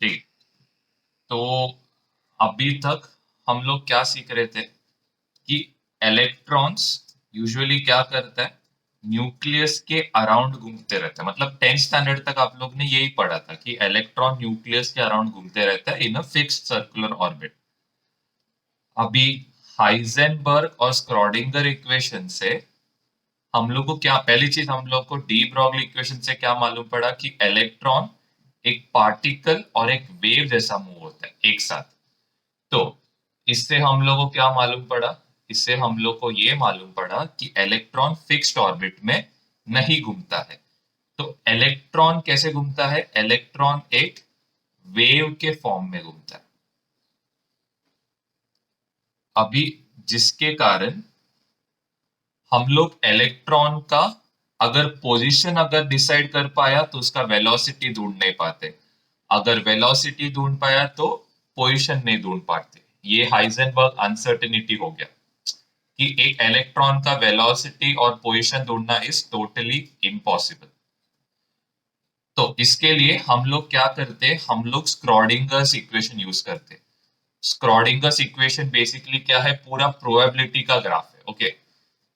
ठीक। तो अभी तक हम लोग क्या सीख रहे थे कि इलेक्ट्रॉन्स यूजुअली क्या करता है, न्यूक्लियस के अराउंड घूमते रहते हैं। मतलब 10th स्टैंडर्ड तक आप लोग ने यही पढ़ा था कि इलेक्ट्रॉन न्यूक्लियस के अराउंड घूमते रहता है इन अ फिक्स्ड सर्कुलर ऑर्बिट। अभी हाइजेनबर्ग और स्क्रॉडिंगर इक्वेशन से हम लोग को क्या, पहली चीज हम लोग को डी ब्रॉगली इक्वेशन से क्या मालूम पड़ा कि इलेक्ट्रॉन एक पार्टिकल और एक वेव जैसा मूव होता है एक साथ। तो इससे हम लोग को क्या मालूम पड़ा, इससे हम लोग को ये मालूम पड़ा कि इलेक्ट्रॉन फिक्स्ड ऑर्बिट में नहीं घूमता है। तो इलेक्ट्रॉन कैसे घूमता है, इलेक्ट्रॉन एक वेव के फॉर्म में घूमता है। अभी जिसके कारण हम लोग इलेक्ट्रॉन का अगर पोजीशन अगर डिसाइड कर पाया तो उसका वेलोसिटी ढूंढ नहीं पाते, अगर वेलोसिटी ढूंढ पाया तो पोजीशन नहीं ढूंढ पाते। ये हाइजेनबर्ग अनसर्टेनिटी हो गया कि एक इलेक्ट्रॉन का वेलोसिटी और पोजीशन ढूंढना इज टोटली इम्पॉसिबल। तो इसके लिए हम लोग क्या करते, हम लोग स्क्रॉडिंगर्स इक्वेशन यूज करते। स्क्रॉडिंगर्स इक्वेशन बेसिकली क्या है, पूरा प्रोबेबिलिटी का ग्राफ है। ओके,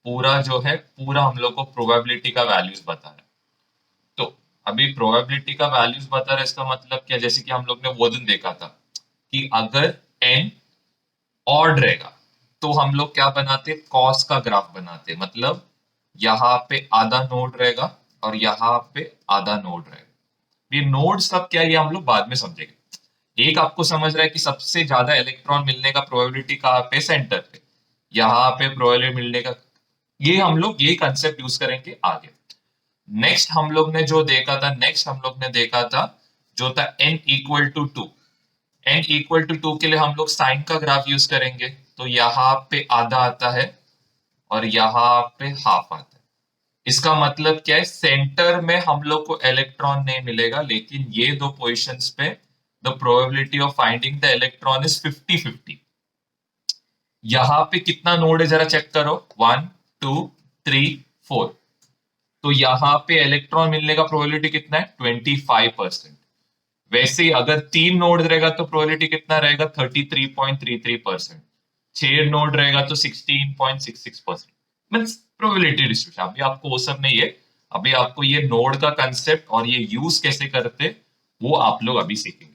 पूरा जो है पूरा हम लोग को प्रोबेबिलिटी का वैल्यूज बता रहा है। तो अभी प्रोबेबिलिटी का वैल्यूज बता रहा है, इसका मतलब क्या, जैसे कि हम लोग ने वो दिन देखा था कि अगर n ऑड रहेगा तो हम लोग क्या बनाते, कॉस का ग्राफ बनाते। मतलब यहाँ पे आधा नोड रहेगा और यहाँ पे आधा नोड रहेगा। ये नोड सब क्या है ये हम लोग बाद में समझेंगे। एक आपको समझ रहा है कि सबसे ज्यादा इलेक्ट्रॉन मिलने का प्रोबेबिलिटी कहाँ पे, सेंटर पे। यहाँ पे प्रोबेबिलिटी मिलने का, ये हम लोग यही कंसेप्ट यूज करेंगे आगे। नेक्स्ट हम लोग ने जो देखा था, नेक्स्ट हम लोग ने देखा था जो था n equal to two. n equal to two के लिए हम लोग साइन का ग्राफ यूज करेंगे। तो यहाँ पे आधा आता है और यहाँ पे हाफ आता है। इसका मतलब क्या है, सेंटर में हम लोग को इलेक्ट्रॉन नहीं मिलेगा, लेकिन ये दो पोजिशंस पे the probability of finding the electron is 50-50। यहाँ पे कितना नोड है जरा चेक करो, 1 2 3 4। तो यहाँ पे इलेक्ट्रॉन मिलने का प्रोबेबिलिटी कितना है, 25%। वैसे ही अगर 3 नोड रहेगा तो प्रोबेबिलिटी कितना रहेगा, 33.33%। 6 नोड रहेगा तो 16.66%। Means probability distribution. अभी आपको वो सब नहीं है, अभी आपको ये नोड का कंसेप्ट और ये यूज कैसे करते वो आप लोग अभी सीखेंगे।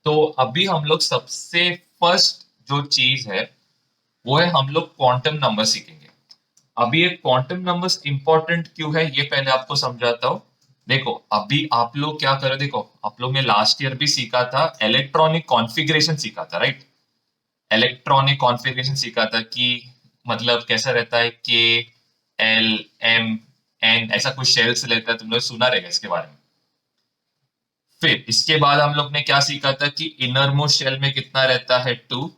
तो अभी हम लोग सबसे फर्स्ट जो चीज है वो है हम लोग क्वांटम नंबर सीखेंगे। अभी ये क्वांटम नंबर्स इंपॉर्टेंट क्यों है ये पहले आपको समझाता हूँ। देखो अभी आप लोग क्या करें, देखो आप लोग ने लास्ट ईयर भी सीखा था, इलेक्ट्रॉनिक कॉन्फ़िगरेशन सीखा था, राइट। इलेक्ट्रॉनिक कॉन्फ़िगरेशन सीखा था कि मतलब कैसा रहता है, के एल एम एन ऐसा कुछ शेल्स लेता है, तुम लोग सुना रहेगा इसके बारे में। फिर इसके बाद हम लोग ने क्या सीखा था कि इनर मोस्ट शेल में कितना रहता है, 2।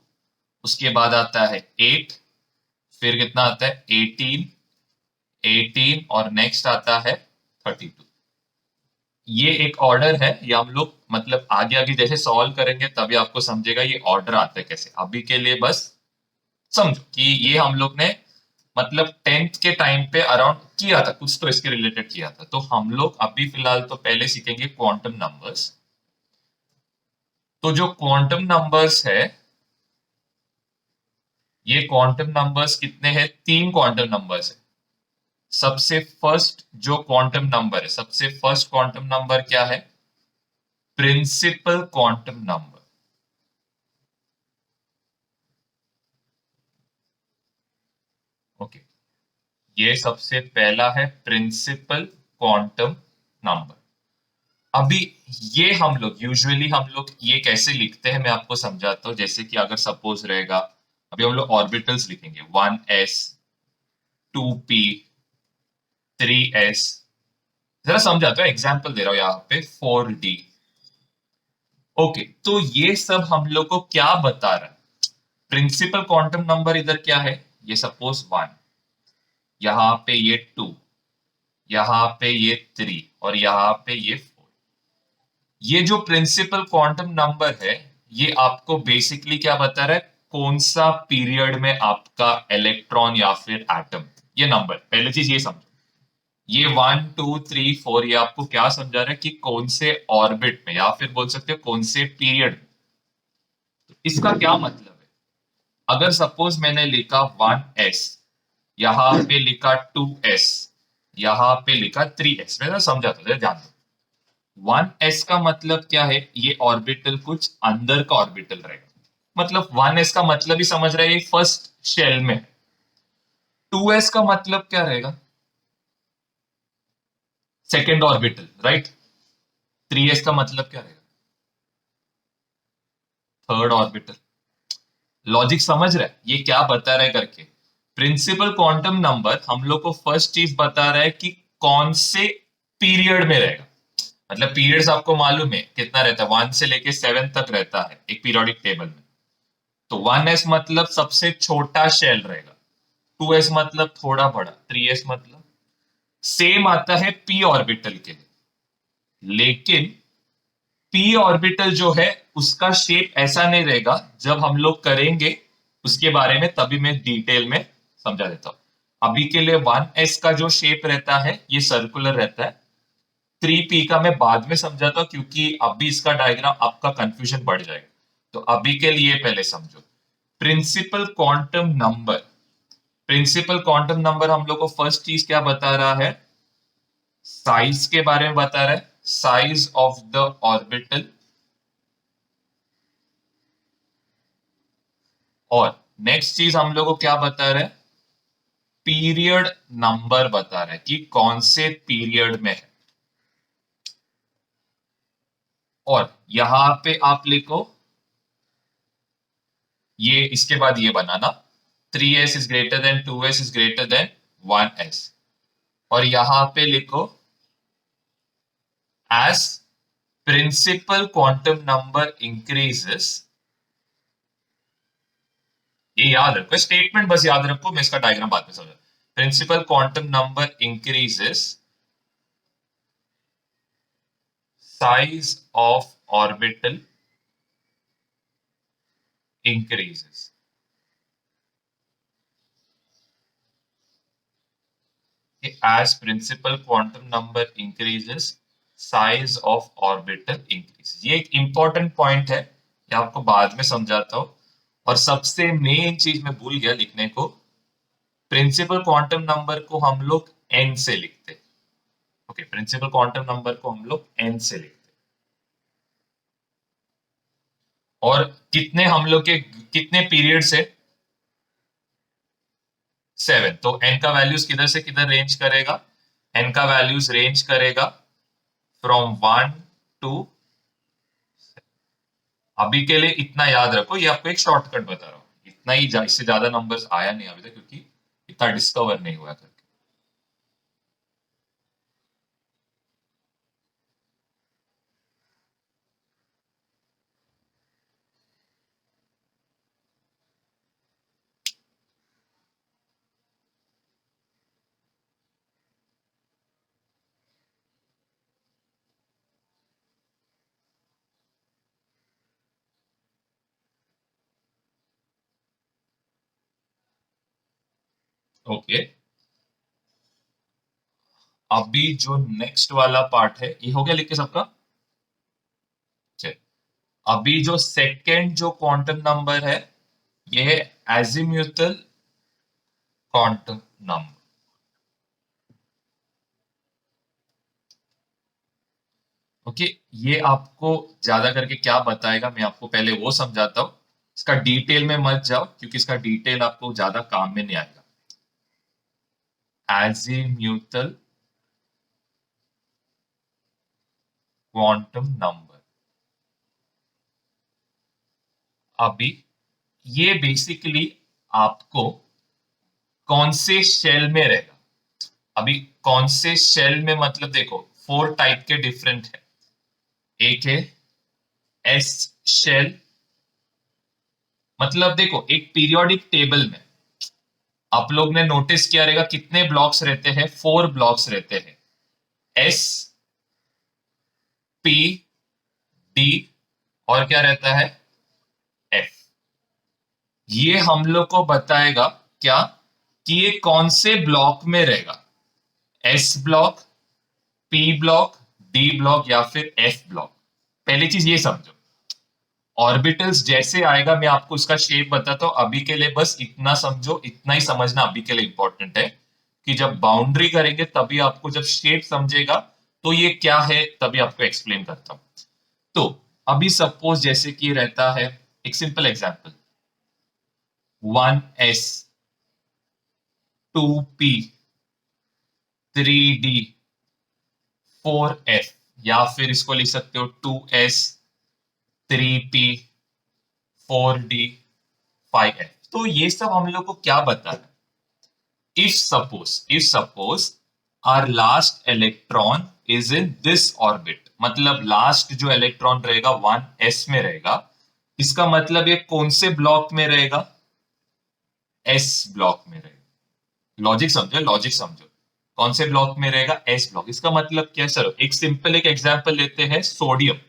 उसके बाद आता है 8। फिर कितना आता है, 18। 18 और नेक्स्ट आता है 32। ये एक ऑर्डर है, ये हम लोग मतलब आगे आगे जैसे सॉल्व करेंगे तभी आपको समझेगा ये ऑर्डर आता है कैसे। अभी के लिए बस समझो कि ये हम लोग ने मतलब 10th के टाइम पे अराउंड किया था, कुछ तो इसके रिलेटेड किया था। तो हम लोग अभी फिलहाल तो पहले सीखेंगे क्वांटम नंबर्स। तो जो क्वांटम नंबर्स है, ये क्वांटम नंबर्स कितने हैं, 3 क्वांटम नंबर्स है। सबसे फर्स्ट जो क्वांटम नंबर है, सबसे फर्स्ट क्वांटम नंबर क्या है, प्रिंसिपल क्वांटम नंबर। ओके, ये सबसे पहला है प्रिंसिपल क्वांटम नंबर। अभी ये हम लोग यूजुअली हम लोग ये कैसे लिखते हैं मैं आपको समझाता हूँ। जैसे कि अगर सपोज रहेगा, अभी हम लोग ऑर्बिटल्स लिखेंगे, 1s 2p 3s। जरा समझाता हूँ, एग्जाम्पल दे रहा हूँ यहाँ पे, 4d। ओके, तो ये सब हम लोग को क्या बता रहा है, प्रिंसिपल क्वांटम नंबर इधर क्या है, ये सपोज 1, यहाँ पे ये 2, यहाँ पे ये 3 और यहाँ पे ये 4। ये जो प्रिंसिपल क्वांटम नंबर है ये आपको बेसिकली क्या बता रहा है, कौन सा पीरियड में आपका इलेक्ट्रॉन या फिर एटम, ये नंबर, पहली चीज ये समझो। ये 1 2 3 4 ये आपको क्या समझा रहा है कि कौन से ऑर्बिट में, या फिर बोल सकते हो कौन से पीरियड में। तो इसका क्या मतलब है? अगर सपोज मैंने लिखा 1s, यहां पे लिखा 2s, यहां पे लिखा 3s, मैं समझा तो ध्यान दो। 1s का मतलब क्या है? ये ऑर्बिटल कुछ अंदर का ऑर्बिटल रहेगा, मतलब 1s का मतलब ही समझ रहे हैं फर्स्ट शेल में। 2s का मतलब क्या रहेगा? Second orbital, right. 3s का मतलब क्या रहेगा? Third orbital. लॉजिक समझ रहा है ये क्या बता रहा है करके? प्रिंसिपल क्वांटम नंबर हम लोग को फर्स्ट चीज बता रहा है कि कौन से पीरियड में रहेगा। मतलब पीरियड्स आपको मालूम है कितना रहता है, 1 से लेके 7 तक रहता है एक पीरियोडिक टेबल में। तो 1s मतलब सबसे छोटा शेल रहेगा, 2s मतलब थोड़ा बड़ा, 3s मतलब सेम आता है पी ऑर्बिटल के लिए। लेकिन पी ऑर्बिटल जो है उसका शेप ऐसा नहीं रहेगा। जब हम लोग करेंगे उसके बारे में तभी मैं डिटेल में समझा देता हूं। अभी के लिए 1s का जो शेप रहता है ये सर्कुलर रहता है। 3p का मैं बाद में समझाता हूं, क्योंकि अभी इसका डायग्राम आपका कंफ्यूजन बढ़ जाएगा। तो अभी के लिए पहले समझो principal quantum number. Principal quantum number हम लोग को फर्स्ट चीज क्या बता रहा है? साइज के बारे में बता रहा है, साइज ऑफ द ऑर्बिटल। और नेक्स्ट चीज हम लोग को क्या बता रहा है? पीरियड नंबर बता रहा है कि कौन से पीरियड में है। और यहां पे आप लिखो, ये इसके बाद ये बनाना 3s is greater than 2s is greater than 1s। और यहां पे लिखो as principal quantum number increases. ये याद रखो, स्टेटमेंट बस याद रखो, मैं इसका डायग्राम बाद में समझा। Principal quantum number increases, size of orbital increases। as principal quantum number increases, size of orbital increases। ये एक इंपॉर्टेंट पॉइंट है, ये आपको बाद में समझाता हूं। और सबसे मेन चीज मैं भूल गया लिखने को, प्रिंसिपल क्वांटम नंबर को हम लोग n से लिखते। ओके, प्रिंसिपल क्वांटम नंबर को हम लोग n से लिखते। और कितने हम लोग के कितने पीरियड से? 7। तो n का वैल्यूज किधर से किधर रेंज करेगा? n का वैल्यूज रेंज करेगा फ्रॉम 1 टू। अभी के लिए इतना याद रखो, ये आपको एक शॉर्टकट बता रहा हूँ, इतना ही इससे ज्यादा नंबर्स आया नहीं अभी तक, क्योंकि इतना डिस्कवर नहीं हुआ करके। ओके, अभी जो नेक्स्ट वाला पार्ट है ये हो गया लिख के सबका। चलिए, अभी जो सेकंड जो क्वांटम नंबर है ये है एजिम्यूथल क्वांटम नंबर। ओके, ये आपको ज्यादा करके क्या बताएगा मैं आपको पहले वो समझाता हूं। इसका डिटेल में मत जाओ, क्योंकि इसका डिटेल आपको ज्यादा काम में नहीं आएगा। एजिम्यूथल क्वांटम नंबर, अभी ये बेसिकली आपको कौन से शेल में रहेगा। अभी कौन से शेल में मतलब देखो 4 टाइप के डिफरेंट है। एक है एस शेल, मतलब देखो एक पीरियोडिक टेबल में आप लोग ने नोटिस किया रहेगा कितने ब्लॉक्स रहते हैं? 4 ब्लॉक्स रहते हैं, एस, पी, डी, और क्या रहता है? एफ। ये हम लोग को बताएगा क्या कि ये कौन से ब्लॉक में रहेगा। S block, P block, D block या फिर एफ ब्लॉक। पहली चीज ये समझो, ऑर्बिटल्स जैसे आएगा मैं आपको उसका शेप बताता हूं, अभी के लिए बस इतना समझो, इतना ही समझना अभी के लिए इंपॉर्टेंट है कि जब बाउंड्री करेंगे तभी आपको जब शेप समझेगा तो ये क्या है तभी आपको एक्सप्लेन करता हूं। तो अभी सपोज जैसे कि रहता है एक simple example, 1s, 2p, 3d, 4f, या फिर इसको लिख सकते हो 2s, 3p, 4d, 5f। तो ये सब हम लोग को क्या बता रहा है? if suppose our last electron is in this orbit, मतलब लास्ट जो इलेक्ट्रॉन रहेगा 1s में रहेगा, इसका मतलब ये कौन से ब्लॉक में रहेगा? s ब्लॉक में रहेगा। लॉजिक समझो, लॉजिक समझो, कौन से ब्लॉक में रहेगा? s block. इसका मतलब क्या सर? एक सिंपल एक एग्जांपल लेते हैं, सोडियम।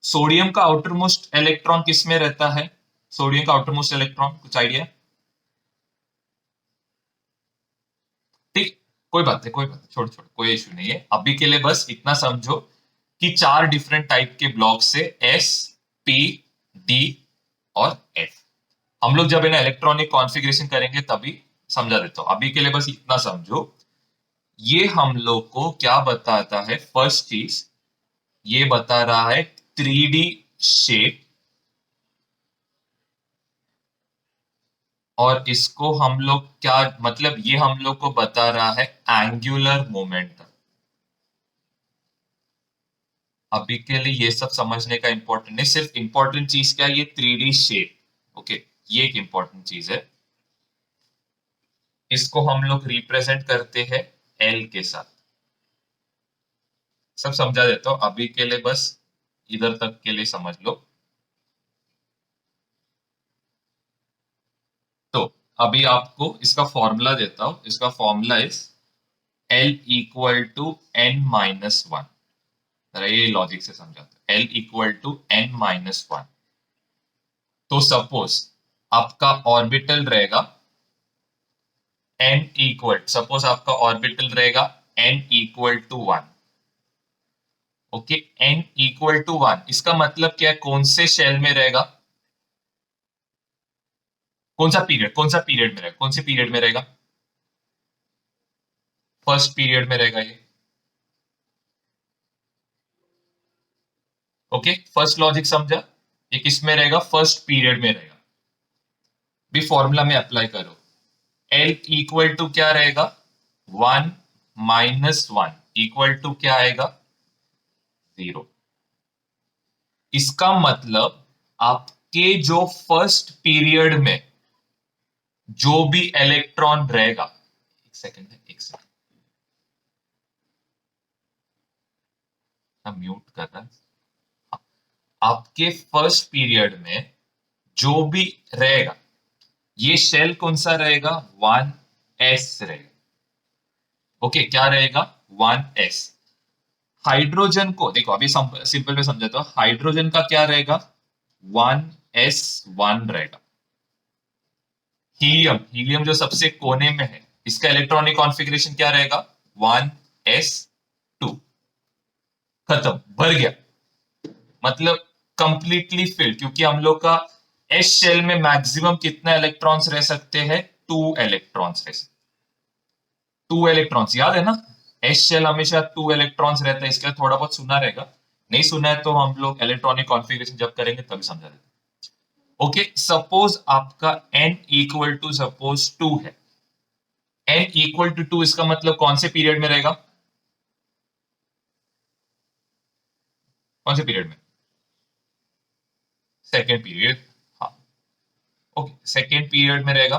सोडियम का आउटर मोस्ट इलेक्ट्रॉन किस में रहता है? सोडियम का आउटर मोस्ट इलेक्ट्रॉन कुछ आइडिया? ठीक, कोई बात नहीं, कोई बात नहीं, छोड़ छोड़, कोई इश्यू नहीं है। अभी के लिए बस इतना समझो कि चार डिफरेंट टाइप के ब्लॉक से एस, पी, डी और एफ। हम लोग जब इन्हें इलेक्ट्रॉनिक कॉन्फ़िगरेशन करेंगे तभी समझा देता हूं। अभी के लिए बस इतना समझो, ये हम लोग को क्या बताता है? फर्स्ट चीज ये बता रहा है 3D शेप, और इसको हम लोग क्या मतलब, ये हम लोग को बता रहा है एंगुलर मोमेंटम। अभी के लिए ये सब समझने का इंपॉर्टेंट नहीं, सिर्फ इंपॉर्टेंट चीज क्या है? ये 3D शेप। ओके, ये एक इंपॉर्टेंट चीज है। इसको हम लोग रिप्रेजेंट करते हैं एल के साथ। सब समझा देता हूं, अभी के लिए बस इधर तक के लिए समझ लो। तो अभी आपको इसका फॉर्मूला देता हूं। इसका formula is l equal to n minus one. ये लॉजिक से समझाता हूं, l equal to n minus one. तो सपोज आपका ऑर्बिटल रहेगा n इक्वल, सपोज आपका ऑर्बिटल रहेगा n equal to one. Okay, n equal to one, इसका मतलब क्या है? कौन से शेल में रहेगा? कौन सा पीरियड, कौन सा पीरियड में रहेगा? कौन से पीरियड में रहेगा? फर्स्ट पीरियड में रहेगा ये। ओके, फर्स्ट लॉजिक समझा? ये किस में रहेगा? फर्स्ट पीरियड में रहेगा। भी फॉर्मूला में अप्लाई करो, एल इक्वल टू क्या रहेगा? One minus one equal to क्या आएगा? जीरो। इसका मतलब आपके जो फर्स्ट पीरियड में जो भी इलेक्ट्रॉन रहेगा, एक सेकंड है, एक सेकंड, म्यूट कर रहा है। आपके फर्स्ट पीरियड में जो भी रहेगा, ये शेल कौन सा रहेगा? 1s रहेगा। ओके, क्या रहेगा? 1s। हाइड्रोजन को देखो, अभी सिंपल में समझाता हूं। हाइड्रोजन का क्या रहेगा? 1s1 रहेगा। हीलियम, हीलियम जो सबसे कोने में है, इसका इलेक्ट्रॉनिक कॉन्फ़िगरेशन क्या रहेगा? 1s2। खत्म, भर गया, मतलब कंप्लीटली फिल। क्योंकि हम लोग का एस शेल में मैक्सिमम कितने इलेक्ट्रॉन्स रह सकते हैं? 2 इलेक्ट्रॉन्स रह सकते। 2 इलेक्ट्रॉन्स याद है ना? एस शेल हमेशा 2 इलेक्ट्रॉन्स रहता है। इसका थोड़ा बहुत सुना रहेगा, नहीं सुना है तो हम लोग इलेक्ट्रॉनिक कॉन्फ़िगरेशन जब करेंगे तभी समझा देंगे। ओके, सपोज आपका n इक्वल टू सपोज 2 है। n इक्वल टू 2, इसका मतलब कौन से पीरियड में रहेगा? कौन से पीरियड में? Second period. हाँ, ओके, सेकेंड पीरियड में रहेगा।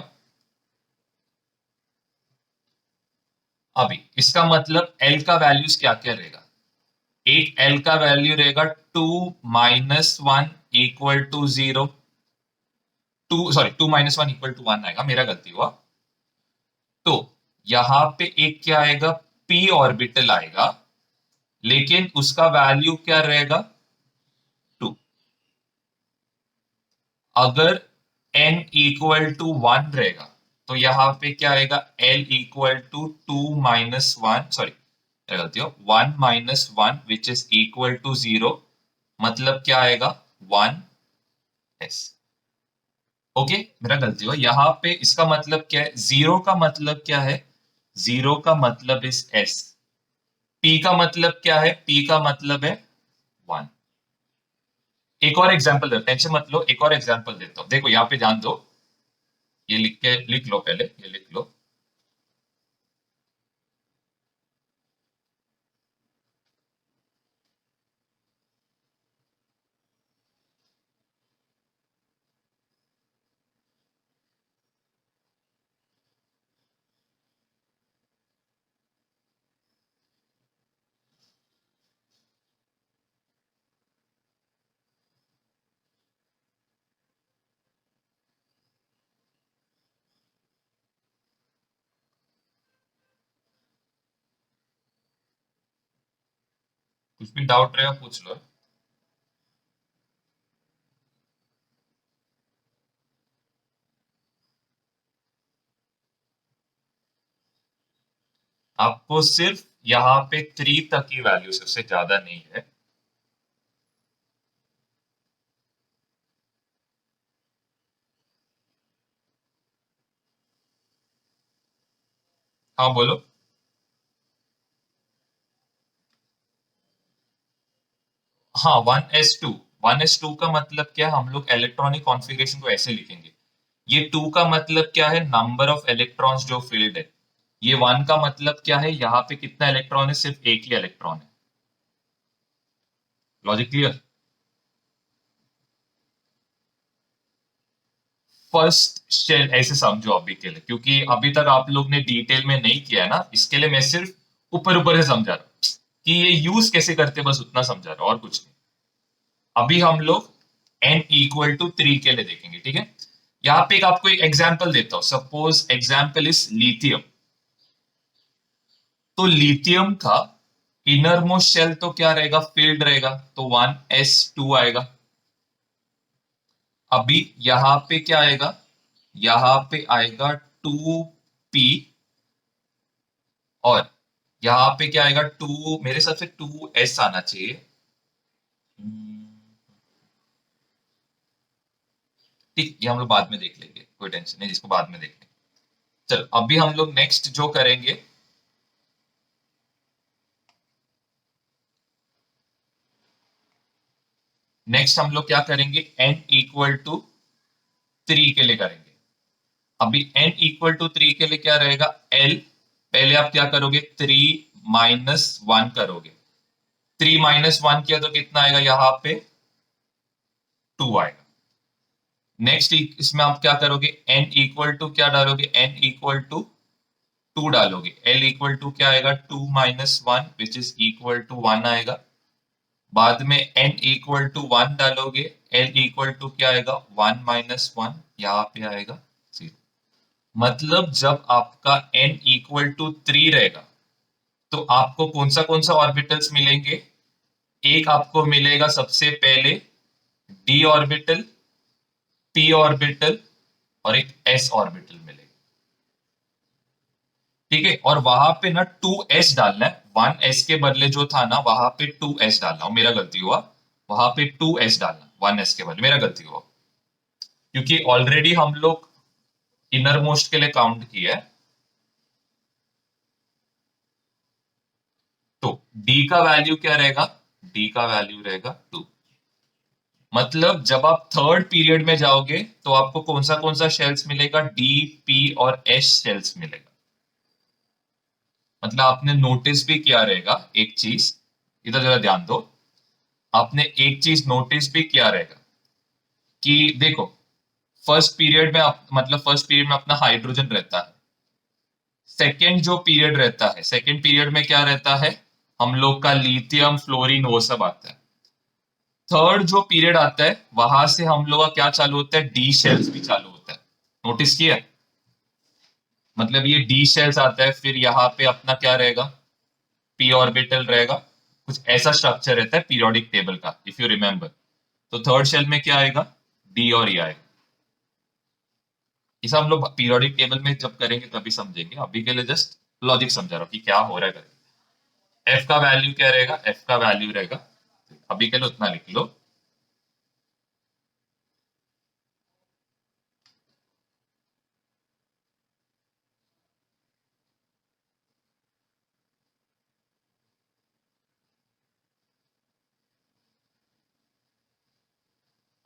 अभी इसका मतलब एल का वैल्यूज क्या क्या रहेगा? एक एल का वैल्यू रहेगा 2 - 1 इक्वल टू 0। 2 - 1 इक्वल टू 1 आएगा, मेरा गलती हुआ। तो यहां पे एक क्या आएगा? p ऑर्बिटल आएगा, लेकिन उसका वैल्यू क्या रहेगा? 2। अगर n इक्वल टू 1 रहेगा तो यहाँ पे क्या आएगा, L इक्वल टू 2 - 1, सॉरी गलती हो, 1 - 1 विच इज इक्वल टू 0, मतलब क्या आएगा 1s। ओके, मेरा गलती हो यहाँ पे, इसका मतलब क्या है, जीरो का मतलब क्या है, जीरो का मतलब इज s, p का मतलब क्या है, p का मतलब है 1। एक और एग्जांपल दो, टेंशन मत लो, एक और एग्जांपल देता हूं, देखो यहाँ पे ध्यान दो, ये लिख लो, पहले ये लिख लो। कुछ भी डाउट रहेगा पूछ लो। आपको सिर्फ यहाँ पे 3 तक की वैल्यू से, उससे ज्यादा नहीं है। हाँ बोलो। हाँ 1s2, 1s2 का मतलब क्या है, हम लोग इलेक्ट्रॉनिक कॉन्फ़िगरेशन को ऐसे लिखेंगे, ये 2 का मतलब क्या है, नंबर ऑफ इलेक्ट्रॉन्स जो फील्ड है, ये 1 का मतलब क्या है, यहाँ पे कितना इलेक्ट्रॉन है, सिर्फ एक ही इलेक्ट्रॉन है। Logic clear. फर्स्ट शेल ऐसे समझो अभी के लिए, क्योंकि अभी तक आप लोग ने डिटेल में नहीं किया है ना, इसके लिए मैं सिर्फ ऊपर ऊपर से समझा रहा हूँ कि ये यूज कैसे करते हैं, बस उतना समझा रहा हूँ और कुछ नहीं। अभी हम लोग n इक्वल टू 3 के लिए देखेंगे, ठीक है। यहाँ पे एक आपको एक एग्जांपल देता हूं, सपोज एग्जांपल इज लिथियम। तो लिथियम का इनर मोस्ट शेल तो क्या रहेगा, फील्ड रहेगा, तो 1s2 आएगा। अभी यहां पे क्या आएगा, यहां पे आएगा 2p, और यहां पे क्या आएगा 2, मेरे हिसाब से 2s आना चाहिए। ठीक, ये हम लोग बाद में देख लेंगे, कोई टेंशन नहीं, जिसको बाद में देख लेंगे। चलो अभी हम लोग नेक्स्ट जो करेंगे, नेक्स्ट हम लोग क्या करेंगे, n इक्वल टू 3 के लिए करेंगे। अभी n इक्वल टू 3 के लिए क्या रहेगा, l, पहले आप क्या करोगे, 3 - 1 करोगे, 3 - 1 किया तो कितना आएगा, यहां पे 2 आएगा। नेक्स्ट इसमें आप क्या करोगे, n इक्वल टू क्या डालोगे, n इक्वल टू 2 डालोगे, l इक्वल टू क्या आएगा, 2 - 1 विच इज इक्वल टू 1 आएगा। बाद में n इक्वल टू 1 डालोगे, l इक्वल टू क्या आएगा, 1 - 1, यहाँ पे आएगा 0। मतलब जब आपका n इक्वल टू 3 रहेगा, तो आपको कौन सा ऑर्बिटल्स मिलेंगे, एक आपको मिलेगा सबसे पहले d ऑर्बिटल, p ऑर्बिटल, और एक s ऑर्बिटल मिलेगा। ठीक है, और वहां पे ना 2s डालना है, 1s के बदले जो था ना, वहां पे 2s डालना, मेरा गलती हुआ, वहां पे 2s डालना, 1s के बदले, मेरा गलती हुआ, क्योंकि ऑलरेडी हम लोग इनर मोस्ट के लिए काउंट किया है। तो d का वैल्यू क्या रहेगा, d का वैल्यू रहेगा 2। मतलब जब आप थर्ड पीरियड में जाओगे, तो आपको कौन सा शेल्स मिलेगा, डी, पी और एस शेल्स मिलेगा। मतलब आपने नोटिस भी किया रहेगा एक चीज, इधर जरा ध्यान दो, आपने एक चीज नोटिस भी किया रहेगा कि देखो, फर्स्ट पीरियड में मतलब फर्स्ट पीरियड में अपना हाइड्रोजन रहता है, सेकेंड जो पीरियड रहता है, सेकेंड पीरियड में क्या रहता है, हम लोग का लिथियम, फ्लोरीन, वो सब आता है। थर्ड जो पीरियड आता है, वहां से हम लोग का क्या चालू होता है, डी शेल्स भी चालू होता है। नोटिस किया, मतलब ये डी शेल्स आता है, फिर यहाँ पे अपना क्या रहेगा, पी ऑर्बिटल रहेगा, कुछ ऐसा स्ट्रक्चर रहता है पीरियोडिक टेबल का, इफ यू रिमेंबर। तो थर्ड शेल में क्या आएगा, डी और ई आएगा। इसे हम लोग पीरियोडिक टेबल में जब करेंगे तभी समझेंगे, अभी के लिए जस्ट लॉजिक समझा रहा हूँ कि क्या हो रहा है करके। एफ का वैल्यू क्या रहेगा, एफ का वैल्यू रहेगा, अभी के लिए उतना लिख लो।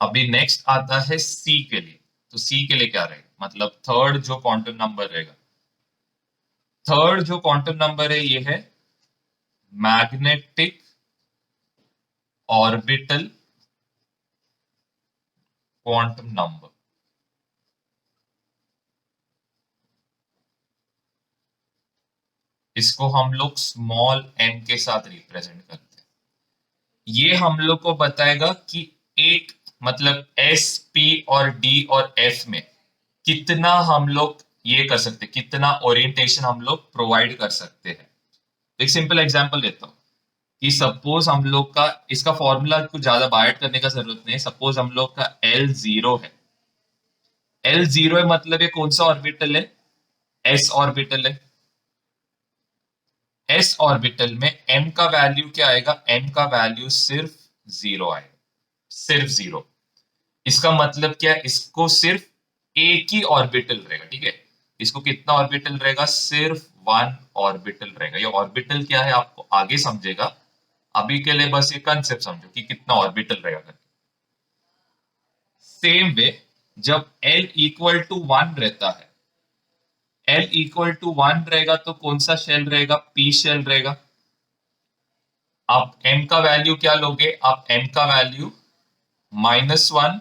अभी नेक्स्ट आता है सी के लिए। तो सी के लिए क्या रहेगा, मतलब थर्ड जो क्वांटम नंबर रहेगा, थर्ड जो क्वांटम नंबर है ये है मैग्नेटिक ऑर्बिटल क्वांटम नंबर। इसको हम लोग स्मॉल m के साथ रिप्रेजेंट करते हैं। ये हम लोग को बताएगा कि एक मतलब एस पी और डी और एफ में कितना हम लोग ये कर सकते हैं, कितना ओरिएंटेशन हम लोग प्रोवाइड कर सकते हैं। एक सिंपल एग्जांपल देता हूं कि सपोज हम लोग का इसका फॉर्मूला कुछ ज्यादा बायट करने का जरूरत नहीं है। सपोज हम लोग का एल जीरो है, एल जीरो है मतलब ये कौन सा ऑर्बिटल है, एस ऑर्बिटल है। एस ऑर्बिटल में m का वैल्यू क्या आएगा, m का वैल्यू सिर्फ जीरो आएगा, सिर्फ जीरो। इसका मतलब क्या है, इसको सिर्फ एक ही ऑर्बिटल रहेगा, ठीक है। इसको कितना ऑर्बिटल रहेगा, सिर्फ वन ऑर्बिटल रहेगा। ये ऑर्बिटल क्या है आपको आगे समझेगा, अभी के लिए बस ये कंसेप्ट समझो कि कितना ऑर्बिटल रहेगा। सेम वे जब l इक्वल टू वन रहता है, l इक्वल टू वन रहेगा तो कौन सा शेल रहेगा, p शेल रहेगा। आप m का वैल्यू क्या लोगे, आप m का वैल्यू -1,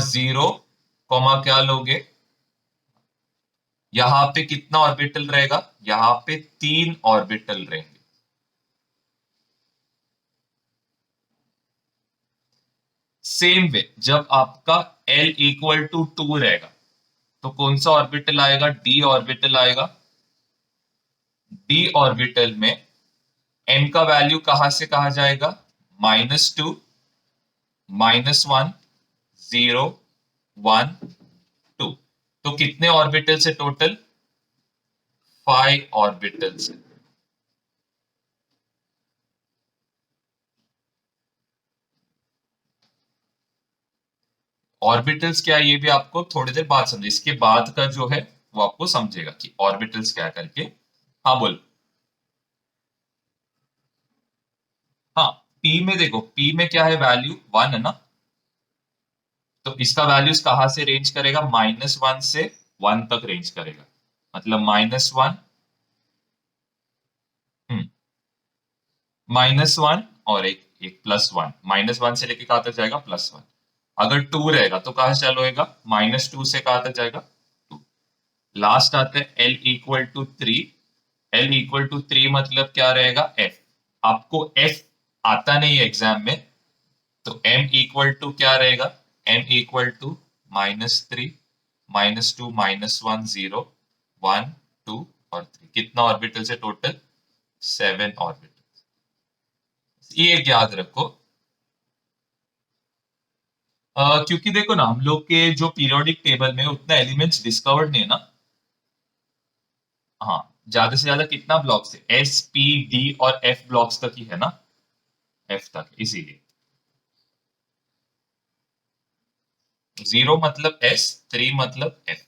जीरो, क्या लोगे, यहां पे कितना ऑर्बिटल रहेगा, यहां पे तीन ऑर्बिटल रहेंगे। सेम वे जब आपका l इक्वल टू टू रहेगा तो कौन सा ऑर्बिटल आएगा, d ऑर्बिटल आएगा। d ऑर्बिटल में m का वैल्यू कहां से कहा जाएगा, -2, -1, 0, 1, 2। तो कितने ऑर्बिटल से टोटल, 5 ऑर्बिटल से। ऑर्बिटल्स क्या है ये भी आपको थोड़ी देर बाद समझे, इसके बाद का जो है वो आपको समझेगा कि ऑर्बिटल्स क्या करके। हाँ बोल। हाँ, पी में देखो, पी में क्या है वैल्यू, वन है ना। तो इसका वैल्यूज कहां से रेंज करेगा, -1 से 1 तक रेंज करेगा। मतलब -1, -1 और एक एक +1, -1 से लेके कहां तक जाएगा, +1। अगर 2 रहेगा तो कहां से चालू होएगा, -2 से कहां तक जाएगा, 2। लास्ट आता है l equal to three. L equal to three मतलब क्या रहेगा, एफ। आपको एफ आता नहीं है एग्जाम में, तो एम इक्वल टू क्या रहेगा, एम इक्वल टू -3, -2, -1, 0, 1, 2 और 3। कितना ऑर्बिटल से टोटल, 7 ऑर्बिटल। ये एक याद रखो। क्योंकि देखो ना हम लोग के जो पीरियोडिक टेबल में उतना एलिमेंट्स डिस्कवर्ड नहीं है ना। हाँ, ज्यादा से ज्यादा कितना ब्लॉक्स है, एस पी डी और एफ ब्लॉक्स तक ही है ना, एफ तक, इसीलिए। जीरो मतलब एस, थ्री मतलब एफ।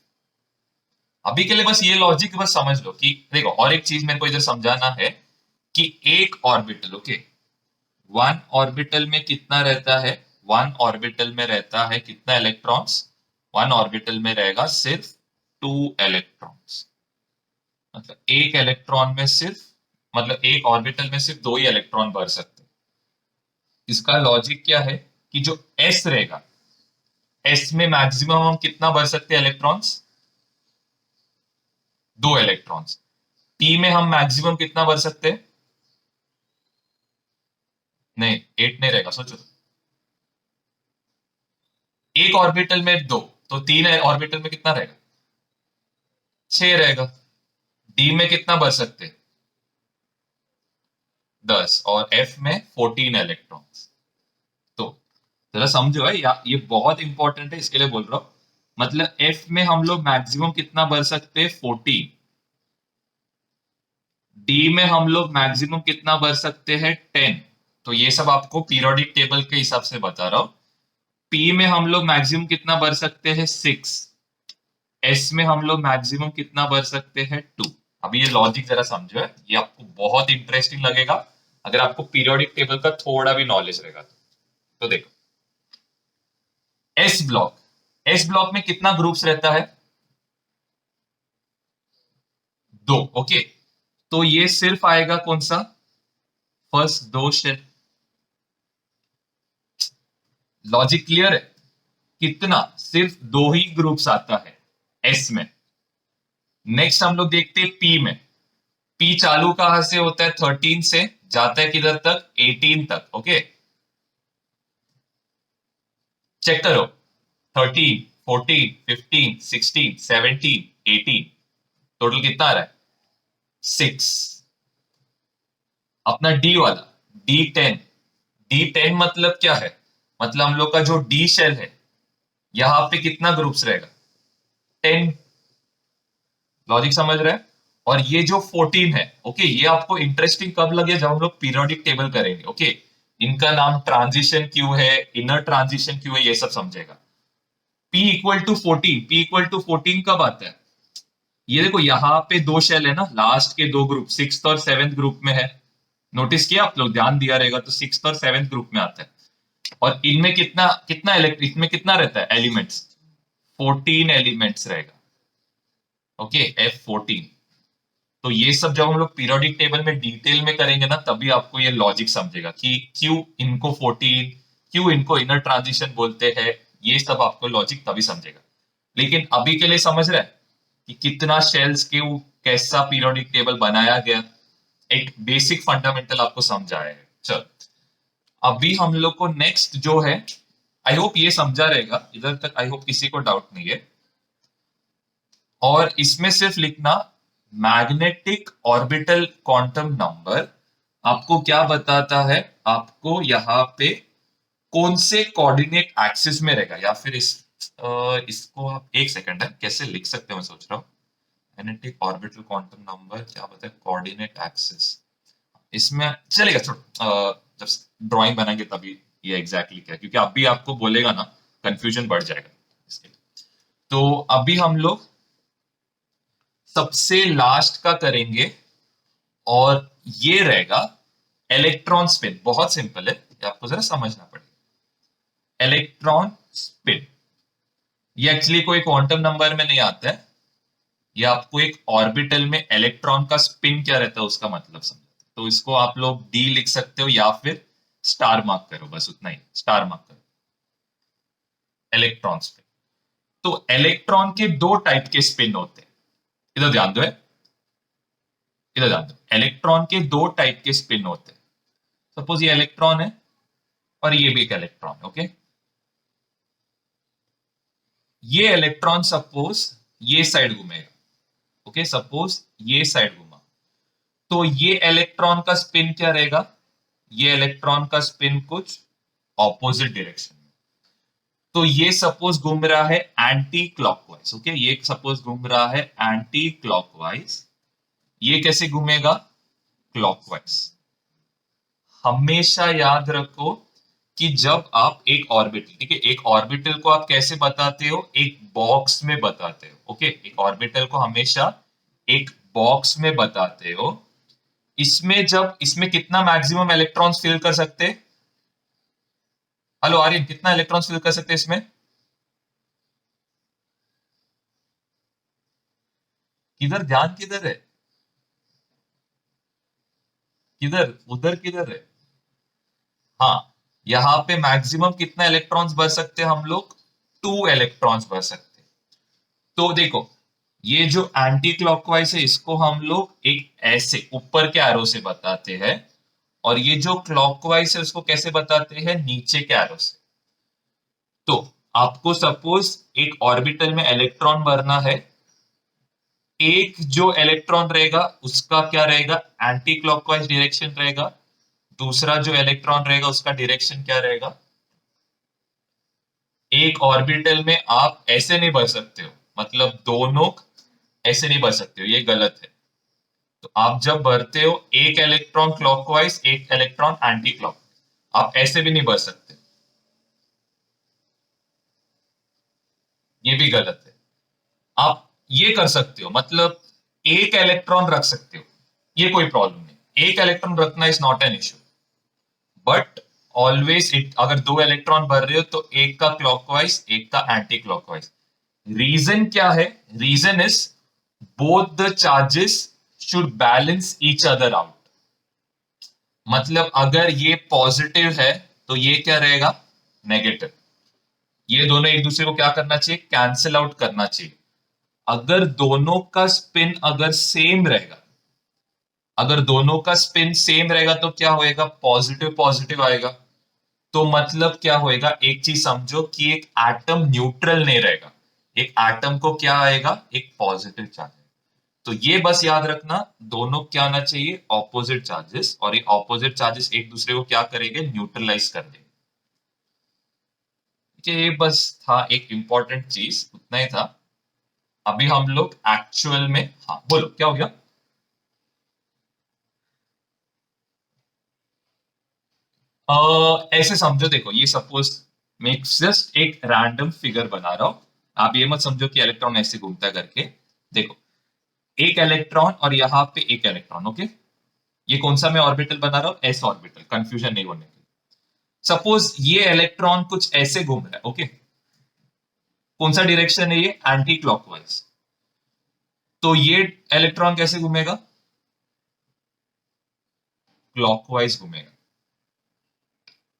अभी के लिए बस ये लॉजिक बस समझ लो कि देखो, और एक चीज मेरे को इधर समझाना है कि एक ऑर्बिटल, ओके, वन ऑर्बिटल में कितना रहता है, वन ऑर्बिटल में रहता है कितना इलेक्ट्रॉन्स, वन ऑर्बिटल में रहेगा सिर्फ 2 इलेक्ट्रॉन्स। मतलब एक इलेक्ट्रॉन में सिर्फ, मतलब एक ऑर्बिटल में सिर्फ दो ही इलेक्ट्रॉन भर सकते हैं। इसका लॉजिक क्या है कि जो एस रहेगा, एस में मैक्सिमम हम कितना भर सकते हैं इलेक्ट्रॉन्स, दो इलेक्ट्रॉन्स। पी में हम मैक्सिमम कितना भर सकते हैं, नहीं 8 नहीं रहेगा, सोचो। एक ऑर्बिटल में दो, तो तीन ऑर्बिटल में कितना रहेगा, 6 रहेगा। डी में कितना भर सकते हैं, 10, और एफ में 14 इलेक्ट्रॉन्स। तो जरा समझो है, ये बहुत इंपॉर्टेंट है, इसके लिए बोल रहा हूं। मतलब F में हम लोग मैक्सिमम कितना भर सकते हैं 14। डी में हम लोग मैक्सिमम कितना भर सकते हैं 10। तो ये सब आपको पीरियोडिक टेबल के हिसाब से बता रहा हूं। पी में हम लोग मैक्सिमम कितना भर सकते हैं 6। एस में हम लोग मैक्सिमम कितना भर सकते हैं 2। अभी ये लॉजिक जरा समझो है, ये आपको बहुत इंटरेस्टिंग लगेगा अगर आपको पीरियोडिक टेबल का थोड़ा भी नॉलेज रहेगा तो देखो, एस ब्लॉक, एस ब्लॉक में कितना ग्रुप्स रहता है? 2। ओके, तो ये सिर्फ आएगा कौन सा? फर्स्ट दो शेल। लॉजिक क्लियर है? कितना? सिर्फ दो ही ग्रुप्स आता है एस में। नेक्स्ट हम लोग देखते हैं पी में। पी चालू कहां से होता है? 13 से, जाता है किधर तक? 18 तक। ओके, चेक करो, 13, 14, 15, 16, 17, 18, टोटल कितना आ रहा है? 6। अपना डी वाला, D10, D10 मतलब क्या है? मतलब हम लोग का जो डी शेल है, यहां पे कितना ग्रुप्स रहेगा? 10। लॉजिक समझ रहे हैं? और ये जो 14 है, ओके, ये आपको इंटरेस्टिंग कब लगे? जब हम लोग पीरियोडिक टेबल करेंगे। ओके, इनका नाम ट्रांजिशन क्यों है, इनर ट्रांजिशन क्यों है, ये सब समझेगा। P equal to 14, P equal to 14 कब आता है? ये देखो, यहाँ पे दो शेल है ना, लास्ट के दो ग्रुप, सिक्स और सेवेंथ ग्रुप में है। नोटिस किया आप लोग, ध्यान दिया रहेगा तो सिक्स और सेवेंथ ग्रुप में आता है। और इनमें कितना कितना इलेक्ट्रिक में कितना रहता है एलिमेंट्स? 14 एलिमेंट्स रहेगा। Okay, F14। तो ये सब जब हम लोग पीरियोडिक टेबल में डिटेल में करेंगे ना, तभी आपको ये लॉजिक समझेगा कि क्यों इनको 14, क्यों इनको इनर ट्रांजिशन बोलते हैं। ये सब आपको लॉजिक तभी समझेगा। लेकिन अभी के लिए समझ रहे हैं कि कितना शेल्स के कैसा पीरियोडिक टेबल बनाया गया। एक बेसिक फंडामेंटल आपको समझाया है। चल, अभी हम लोग को नेक्स्ट जो है, आई होप ये समझा रहेगा इधर तक, आई होप किसी को डाउट नहीं है। और इसमें सिर्फ लिखना मैग्नेटिक ऑर्बिटल क्वांटम नंबर आपको क्या बताता है, आपको यहाँ पे कौन से कोऑर्डिनेट एक्सिस में रहेगा, या फिर इसको आप एक सेकंड है कैसे लिख सकते हैं मैं सोच रहा हूँ। मैग्नेटिक ऑर्बिटल क्वांटम नंबर क्या बताए? Coordinate axis. इसमें चलेगा, छोड़, जब ड्राइंग बनाएंगे तभी ये एग्जैक्टली क्या है, क्योंकि अभी आपको बोलेगा ना कंफ्यूजन बढ़ जाएगा इसके लिए। तो अभी हम लोग सबसे लास्ट का करेंगे, और ये रहेगा इलेक्ट्रॉन स्पिन। बहुत सिंपल है, ये आपको जरा समझना पड़ेगा। इलेक्ट्रॉन स्पिन ये एक्चुअली कोई क्वांटम नंबर में नहीं आता है, ये आपको एक ऑर्बिटल में इलेक्ट्रॉन का स्पिन क्या रहता है उसका मतलब समझाता है। तो इसको आप लोग डी लिख सकते हो या फिर स्टार मार्क करो, बस उतना ही, स्टार मार्क करो। Electron spin. तो इलेक्ट्रॉन के दो टाइप के स्पिन होते हैं, इधर ध्यान दो, इधर ध्यान दो। इलेक्ट्रॉन के दो टाइप के स्पिन होते हैं। सपोज ये इलेक्ट्रॉन है और ये भी एक इलेक्ट्रॉन, ओके। ये इलेक्ट्रॉन सपोज ये साइड घूमेगा, ओके, सपोज ये साइड घूमा, तो ये इलेक्ट्रॉन का स्पिन क्या रहेगा? ये इलेक्ट्रॉन का स्पिन कुछ ऑपोजिट डायरेक्शन में। तो ये सपोज घूम रहा है एंटी क्लॉकवाइज, ओके, ये सपोज घूम रहा है एंटी क्लॉकवाइज, ये कैसे घूमेगा? क्लॉकवाइज। हमेशा याद रखो कि जब आप एक ऑर्बिटल, ठीक है, एक ऑर्बिटल को आप कैसे बताते हो? एक बॉक्स में बताते हो, ओके। एक ऑर्बिटल को हमेशा एक बॉक्स में बताते हो। इसमें जब इसमें कितना मैक्सिमम इलेक्ट्रॉन्स फिल कर सकते? हेलो आर्यन, कितना इलेक्ट्रॉन्स फिल कर सकते इसमें? किधर ध्यान, किधर है? किधर, उधर किधर है? हाँ, यहाँ पे मैक्सिमम कितना इलेक्ट्रॉन्स भर सकते हैं हम लोग? 2 इलेक्ट्रॉन्स भर सकते हैं। तो देखो, ये जो एंटी क्लॉकवाइज है इसको हम लोग एक ऐसे ऊपर के एरो से बताते हैं, और ये जो क्लॉकवाइज है उसको कैसे बताते हैं? नीचे के एरो से। तो आपको सपोज एक ऑर्बिटल में इलेक्ट्रॉन भरना है, एक जो इलेक्ट्रॉन रहेगा उसका क्या रहेगा? एंटी क्लॉकवाइज डायरेक्शन रहेगा। दूसरा जो इलेक्ट्रॉन रहेगा उसका डायरेक्शन क्या रहेगा? एक ऑर्बिटल में आप ऐसे नहीं भर सकते हो, मतलब दोनों ऐसे नहीं भर सकते हो, ये गलत है। तो आप जब भरते हो एक इलेक्ट्रॉन क्लॉकवाइज एक इलेक्ट्रॉन एंटी क्लॉक, आप ऐसे भी नहीं भर सकते, ये भी गलत है। आप ये कर सकते हो, मतलब एक इलेक्ट्रॉन रख सकते हो, ये कोई प्रॉब्लम नहीं, एक इलेक्ट्रॉन रखना is not an issue. But always it, अगर दो इलेक्ट्रॉन भर रहे हो तो एक का क्लॉकवाइज एक का एंटी क्लॉकवाइज। रीजन क्या है? Reason is both the charges should balance each other out. मतलब अगर ये पॉजिटिव है तो ये क्या रहेगा? नेगेटिव। ये दोनों एक दूसरे को क्या करना चाहिए? कैंसिल आउट करना चाहिए। अगर दोनों का स्पिन अगर सेम रहेगा, अगर दोनों का स्पिन सेम रहेगा तो क्या होएगा? पॉजिटिव पॉजिटिव आएगा। तो मतलब क्या होएगा? एक चीज समझो कि एक एटम न्यूट्रल नहीं रहेगा, एक एटम को क्या आएगा? एक पॉजिटिव चार्ज। तो ये बस याद रखना, दोनों क्या आना चाहिए? ऑपोजिट चार्जेस, और ये ऑपोजिट चार्जेस एक दूसरे को क्या करेंगे? न्यूट्रलाइज कर देंगे। ये बस था एक इंपॉर्टेंट चीज, उतना ही था। अभी हम लोग एक्चुअल में, हाँ बोलो क्या हो गया? ऐसे समझो, देखो ये सपोज मैं जस्ट एक रैंडम फिगर बना रहा हूं, आप ये मत समझो कि इलेक्ट्रॉन ऐसे घूमता है करके। देखो, एक इलेक्ट्रॉन और यहाँ पे एक इलेक्ट्रॉन, ओके। ये कौन सा मैं ऑर्बिटल बना रहा हूं? एस ऑर्बिटल, कंफ्यूजन नहीं होने के। सपोज ये इलेक्ट्रॉन कुछ ऐसे घूम रहा है, ओके। कौन सा डायरेक्शन है ये? Anti clockwise. तो ये इलेक्ट्रॉन कैसे घूमेगा? क्लॉकवाइज घूमेगा।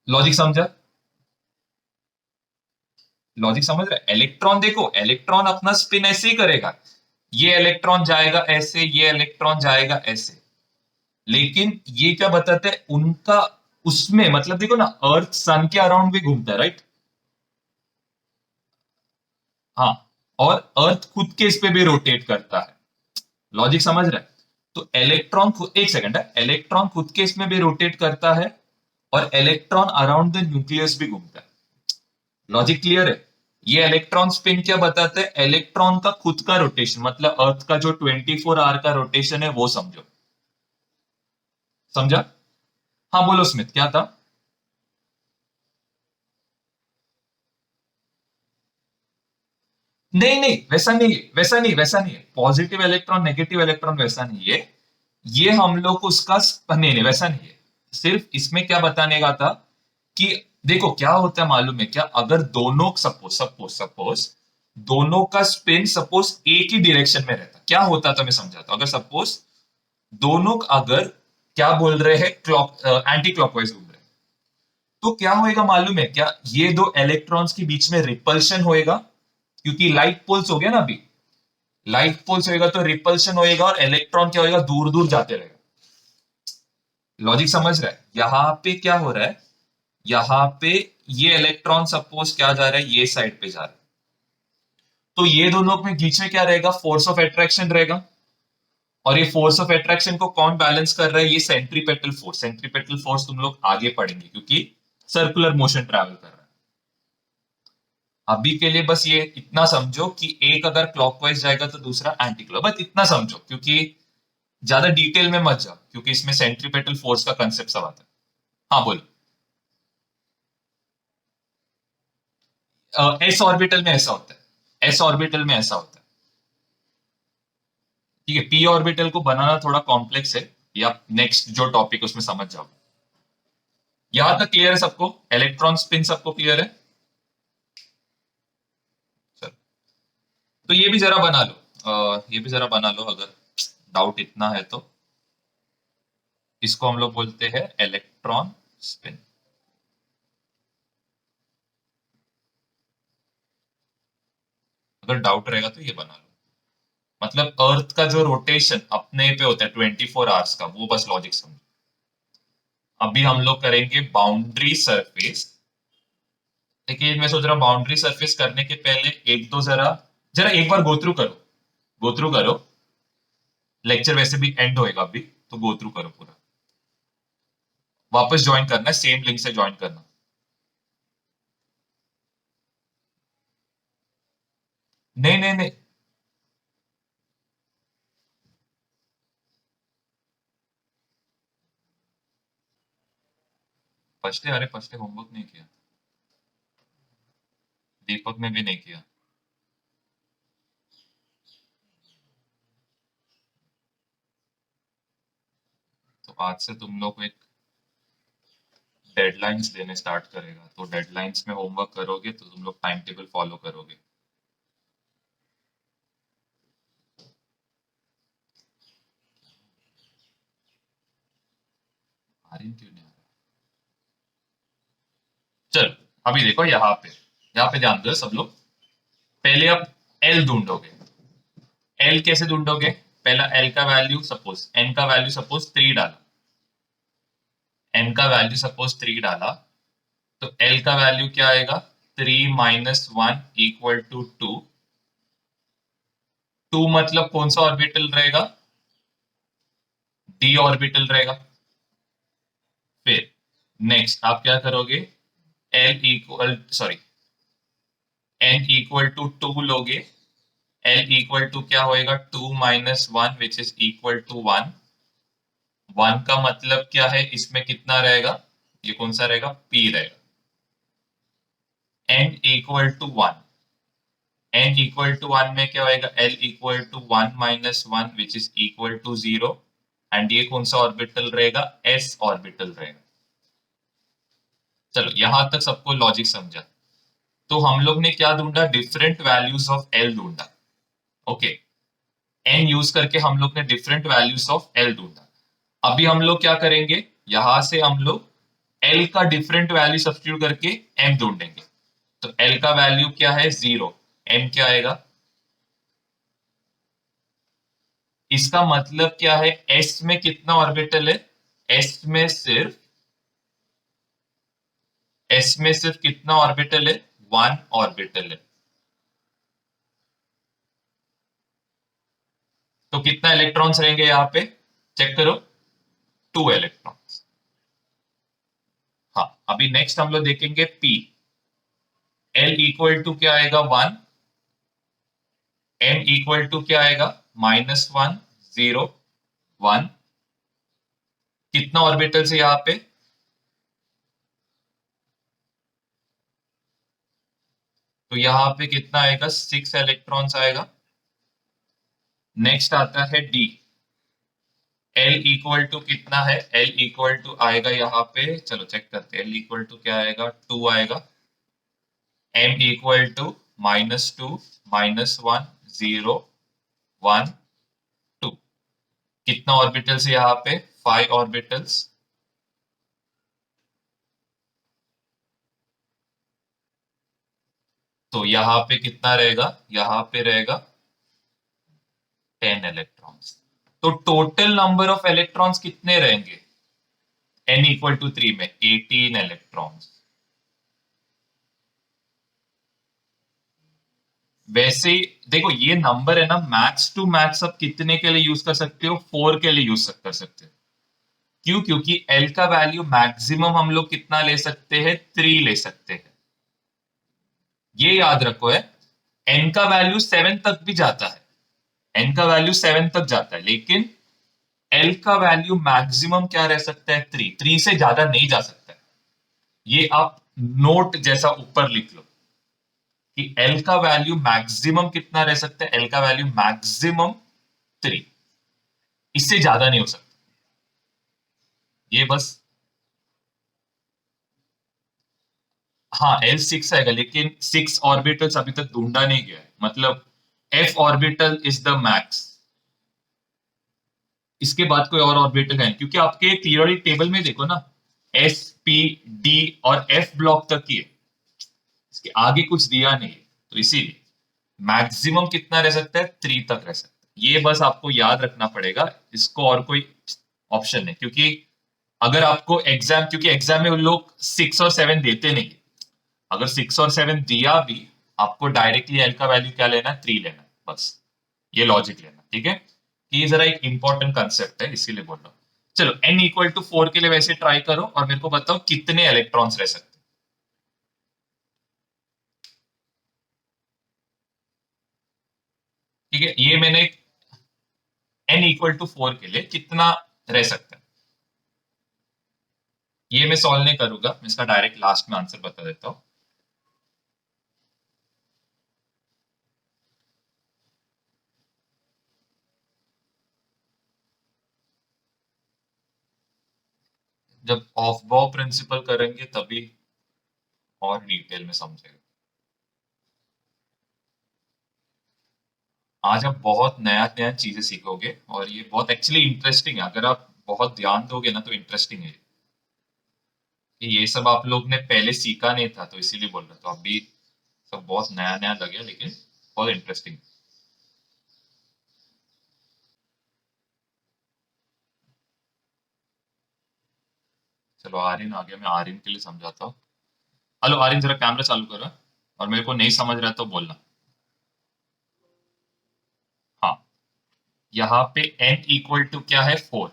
लॉजिक समझा? लॉजिक समझ रहे? इलेक्ट्रॉन, देखो इलेक्ट्रॉन अपना स्पिन ऐसे ही करेगा, ये इलेक्ट्रॉन जाएगा ऐसे, ये इलेक्ट्रॉन जाएगा ऐसे। लेकिन ये क्या बताते हैं उनका, उसमें मतलब देखो ना, अर्थ सन के अराउंड भी घूमता है, राइट? हाँ। और अर्थ खुद के इस पे भी रोटेट करता है। लॉजिक समझ रहा है? तो इलेक्ट्रॉन खुद, एक सेकंड है, इलेक्ट्रॉन खुद के इसमें भी रोटेट करता है, और इलेक्ट्रॉन अराउंड द न्यूक्लियस भी घूमता है। लॉजिक क्लियर है? ये इलेक्ट्रॉन स्पिन क्या बताते हैं? इलेक्ट्रॉन का खुद का रोटेशन, मतलब अर्थ का जो 24 आवर का रोटेशन है वो समझो। समझा? हाँ बोलो स्मिथ, क्या था? नहीं नहीं, वैसा नहीं है, वैसा नहीं, वैसा नहीं है। पॉजिटिव इलेक्ट्रॉन नेगेटिव इलेक्ट्रॉन वैसा नहीं है। ये हम लोग को उसका नहीं नहीं, वैसा नहीं है। सिर्फ इसमें क्या बताने का था कि देखो क्या होता है मालूम है क्या? अगर दोनों, सपोज सपोज सपोज दोनों का स्पिन सपोज एक ही डायरेक्शन में रहता, क्या होता था मैं समझाता हूं। अगर सपोज दोनों अगर क्या बोल रहे हैं, क्लॉक एंटी क्लॉकवाइज घूम रहे हैं, तो क्या होएगा मालूम है क्या? ये दो इलेक्ट्रॉन्स के बीच में रिपल्शन होएगा, क्योंकि लाइट पोल्स हो गया ना अभी। लाइट पोल्स होएगा तो रिपल्शन होएगा, और इलेक्ट्रॉन क्या होएगा? दूर दूर जाते रहेगा। लॉजिक समझ रहा है? यहां पे क्या हो रहा है, यहां पे ये इलेक्ट्रॉन सपोज क्या जा रहा है? ये साइड पे जा रहा है। तो ये दोनों में बीच में क्या रहेगा? फोर्स ऑफ अट्रैक्शन रहेगा। और ये फोर्स ऑफ अट्रैक्शन को कौन बैलेंस कर रहा है? ये सेंट्रीपेटल फोर्स। सेंट्रीपेटल फोर्स तुम लोग आगे पढ़ेंगे, क्योंकि सर्कुलर मोशन ट्रैवल कर रहा है। अभी के लिए बस ये इतना समझो कि एक अगर क्लॉकवाइज जाएगा तो दूसरा एंटी क्लॉक, बस इतना समझो, क्योंकि ज्यादा डिटेल में मत जाओ, क्योंकि इसमें सेंट्रीपेटल फोर्स का कंसेप्ट सब आता है। हाँ बोलो। एस ऑर्बिटल में ऐसा होता है, एस ऑर्बिटल में ऐसा होता है। ठीक है, पी ऑर्बिटल को बनाना थोड़ा कॉम्प्लेक्स है, या नेक्स्ट जो टॉपिक उसमें समझ जाओ। यहां तक क्लियर है सबको? इलेक्ट्रॉन स्पिन सबको क्लियर है? चलो, तो ये भी जरा बना लो, ये भी जरा बना लो अगर डाउट इतना है तो। इसको हम लोग बोलते हैं इलेक्ट्रॉन स्पिन। अगर डाउट रहेगा तो ये बना लो। मतलब अर्थ का जो रोटेशन अपने पे होता है 24 आवर्स का, वो बस लॉजिक समझो। अभी हम लोग करेंगे बाउंड्री सरफेस। लेकिन मैं सोच रहा हूँ बाउंड्री सरफेस करने के पहले एक दो जरा, जरा एक बार गो थ्रू करो, गो थ्रू करो। लेक्चर वैसे भी एंड होएगा अभी, तो गो थ्रू करो पूरा। वापस ज्वाइन करना है, सेम लिंक से ज्वाइन करना। नहीं नहीं नहीं, फर्स्ट डे, अरे फर्स्ट डे होमवर्क नहीं किया, दीपक ने भी नहीं किया। तो आज से तुम लोग को एक डेडलाइंस देने स्टार्ट करेगा, तो डेडलाइंस में होमवर्क करोगे तो तुम लोग टाइम टेबल फॉलो करोगे। आर्यन क्यों नहीं आ रहा? चल, अभी देखो यहाँ पे ध्यान दो सब लोग। पहले आप एल ढूंढोगे। एल कैसे ढूंढोगे? पहला एल का वैल्यू सपोज, एन का वैल्यू सपोज 3 डाला, एन का वैल्यू सपोज 3 डाला, तो एल का वैल्यू क्या आएगा? 3 - 1 इक्वल टू 2। 2 मतलब कौन सा ऑर्बिटल रहेगा? डी ऑर्बिटल रहेगा। फिर नेक्स्ट आप क्या करोगे? L equal sorry n equal to 2 लोगे। एल इक्वल टू क्या होएगा? 2 - 1 विच इज इक्वल टू 1। 1 का मतलब क्या है? इसमें कितना रहेगा? ये कौन सा रहेगा? पी रहेगा। N equal to 1, n equal to 1 में क्या होएगा? L equal to 1 - 1 which is equal to 0। And ये कौन सा ऑर्बिटल रहेगा? एस ऑर्बिटल रहेगा। चलो यहां तक सबको लॉजिक समझा। तो हम लोग ने क्या ढूंढा? डिफरेंट वैल्यूज ऑफ एल ढूंढा। ओके, एन यूज करके हम लोग ने डिफरेंट वैल्यूज ऑफ एल ढूंढा। अभी हम लोग क्या करेंगे? यहां से हम लोग एल का डिफरेंट वैल्यू सब्स्टिट्यूट करके एम ढूंढेंगे। तो एल का वैल्यू क्या है? 0। एम क्या आएगा? इसका मतलब क्या है? एस में कितना ऑर्बिटल है? एस में सिर्फ एस में सिर्फ कितना ऑर्बिटल है? 1 ऑर्बिटल है। तो कितना इलेक्ट्रॉन्स रहेंगे यहाँ पे? चेक करो, 2 इलेक्ट्रॉन्स। हाँ, अभी नेक्स्ट हम लोग देखेंगे पी। एल इक्वल टू क्या आएगा? 1। एम इक्वल टू क्या आएगा? -1 0 1। कितना ऑर्बिटल्स है यहाँ पे? तो यहाँ पे कितना आएगा? 6 इलेक्ट्रॉन्स आएगा। नेक्स्ट आता है डी। एल इक्वल टू कितना है? एल इक्वल टू आएगा यहाँ पे, चलो चेक करते हैं। एल इक्वल टू क्या आएगा? 2 आएगा। M equal to -2 -1 0 1 2। कितना ऑर्बिटल्स है यहाँ पे? 5 ऑर्बिटल्स। तो यहाँ पे कितना रहेगा? यहाँ पे रहेगा 10 इलेक्ट्रॉन्स। तो टोटल नंबर ऑफ इलेक्ट्रॉन्स कितने रहेंगे एन इक्वल टू 3 में? 18 इलेक्ट्रॉन्स। वैसे देखो, ये नंबर है ना, मैक्स टू मैक्स अब कितने के लिए यूज कर सकते हो? 4 के लिए यूज कर सकते हो। क्यों? क्योंकि एल का वैल्यू मैक्सिमम हम लोग कितना ले सकते हैं? 3 ले सकते हैं। ये याद रखो है। एन का वैल्यू 7 तक भी जाता है। एन का वैल्यू 7 तक जाता है, लेकिन एल का वैल्यू मैक्सिमम क्या रह सकता है? 3। 3 से ज्यादा नहीं जा सकता है। ये आप नोट जैसा ऊपर लिख लो कि एल का वैल्यू मैक्सिमम कितना रह सकता है? एल का वैल्यू मैक्सिमम 3। इससे ज्यादा नहीं हो सकता। ये बस, हाँ एल 6 आएगा, लेकिन 6 ऑर्बिटल्स अभी तक ढूंढा नहीं गया है। मतलब F orbital is the max. इसके बाद कोई और ऑर्बिटल है? क्योंकि आपके पीरियोडिक टेबल में देखो ना, एस पी डी और एफ ब्लॉक तक ही है। इसके आगे कुछ दिया नहीं है। तो इसीलिए मैक्सिमम कितना रह सकता है? 3 तक रह सकता है। ये बस आपको याद रखना पड़ेगा। इसको और कोई ऑप्शन नहीं, क्योंकि अगर आपको एग्जाम, क्योंकि एग्जाम में उन लोग 6 और 7 देते नहीं। अगर 6 और 7 दिया भी, आपको डायरेक्टली एल का वैल्यू क्या लेना है? 3 लेना है बस। ये लॉजिक लेना, ठीक है? कि ये जरा एक इंपॉर्टेंट कंसेप्ट है, इसीलिए बोल रहा हूँ। चलो n इक्वल टू 4 के लिए वैसे ट्राई करो और मेरे को बताओ कितने इलेक्ट्रॉन्स रह सकते हैं। ठीक है, ये मैंने n इक्वल टू 4 के लिए कितना रह सकता है ये मैं सॉल्व नहीं करूंगा, मैं इसका डायरेक्ट लास्ट में आंसर बता देता हूं। जब ऑफ बॉ प्रिंसिपल करेंगे तभी और डिटेल में समझेगा। आज आप बहुत नया नया चीजें सीखोगे और ये बहुत एक्चुअली इंटरेस्टिंग है, अगर आप बहुत ध्यान दोगे ना तो इंटरेस्टिंग है कि ये सब आप लोग ने पहले सीखा नहीं था, तो इसीलिए बोल रहा था अभी सब बहुत नया नया लगे लेकिन बहुत इंटरेस्टिंग। चलो आर्यन आ गया, मैं आर्यन के लिए समझाता हूँ। हेलो आर्यन, जरा कैमरा चालू करो और मेरे को नहीं समझ रहा है तो बोलना। हाँ, यहाँ पे n इक्वल टू क्या है 4,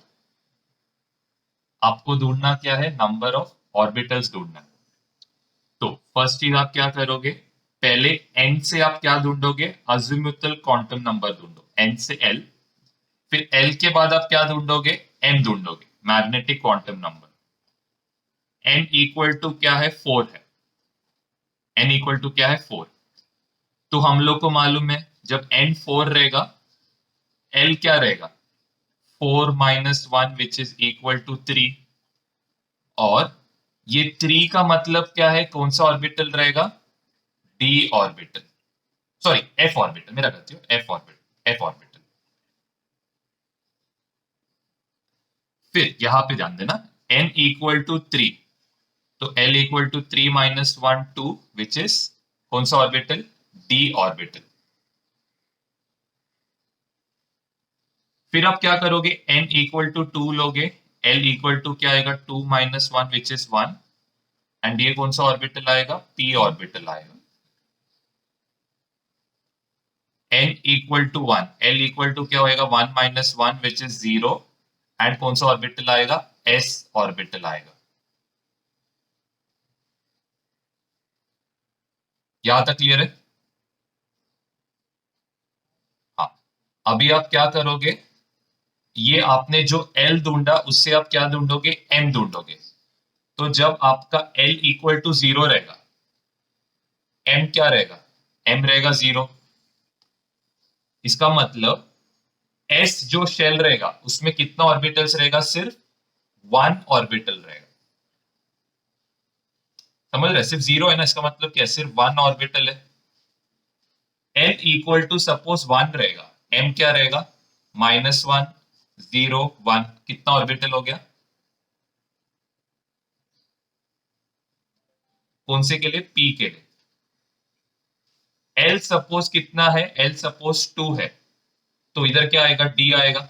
आपको ढूंढना क्या है, नंबर ऑफ ऑर्बिटल्स ढूंढना है। तो फर्स्ट चीज आप क्या करोगे, पहले n से आप क्या ढूंढोगे, अज़ीमुथल क्वांटम नंबर ढूंढो n से l। फिर l के बाद आप क्या ढूंढोगे, m ढूंढोगे, magnetic quantum number. n equal to क्या है 4 है, n इक्वल टू क्या है 4। तो हम लोग को मालूम है जब n 4 रहेगा l क्या रहेगा, 4 - 1 विच इज इक्वल टू 3। और ये 3 का मतलब क्या है, कौन सा ऑर्बिटल रहेगा, D orbital, sorry F orbital, मेरा गलती हो, एफ ऑर्बिटल, एफ ऑर्बिटल। फिर यहां पे ध्यान देना, n इक्वल टू 3, तो l equal to 3 - 1 2 which is कौन सा ऑर्बिटल, डी ऑर्बिटल। फिर आप क्या करोगे, n इक्वल टू 2 लोगे, l इक्वल टू क्या आएगा, 2 - 1 विच इज 1, एंड ये कौन सा ऑर्बिटल आएगा, p ऑर्बिटल आएगा। n equal to 1, l equal to क्या होएगा, 1 - 1 विच इज 0, एंड कौन सा ऑर्बिटल आएगा, s ऑर्बिटल आएगा। यहां तक क्लियर है। हाँ, अभी आप क्या करोगे, ये आपने जो L ढूंढा उससे आप क्या ढूंढोगे, M ढूंढोगे। तो जब आपका L इक्वल टू 0 रहेगा, M क्या रहेगा, M रहेगा 0। इसका मतलब S जो शेल रहेगा उसमें कितना ऑर्बिटल्स रहेगा, सिर्फ 1 ऑर्बिटल रहेगा। समझ रहे, सिर्फ 0 है ना, इसका मतलब क्या है, सिर्फ 1 ऑर्बिटल है। L इक्वल टू सपोज 1 रहेगा, M क्या रहेगा, -1 0 1, कितना ऑर्बिटल हो गया, कौन से के लिए, P के लिए। L सपोज कितना है, L सपोज 2 है, तो इधर क्या आएगा, D आएगा।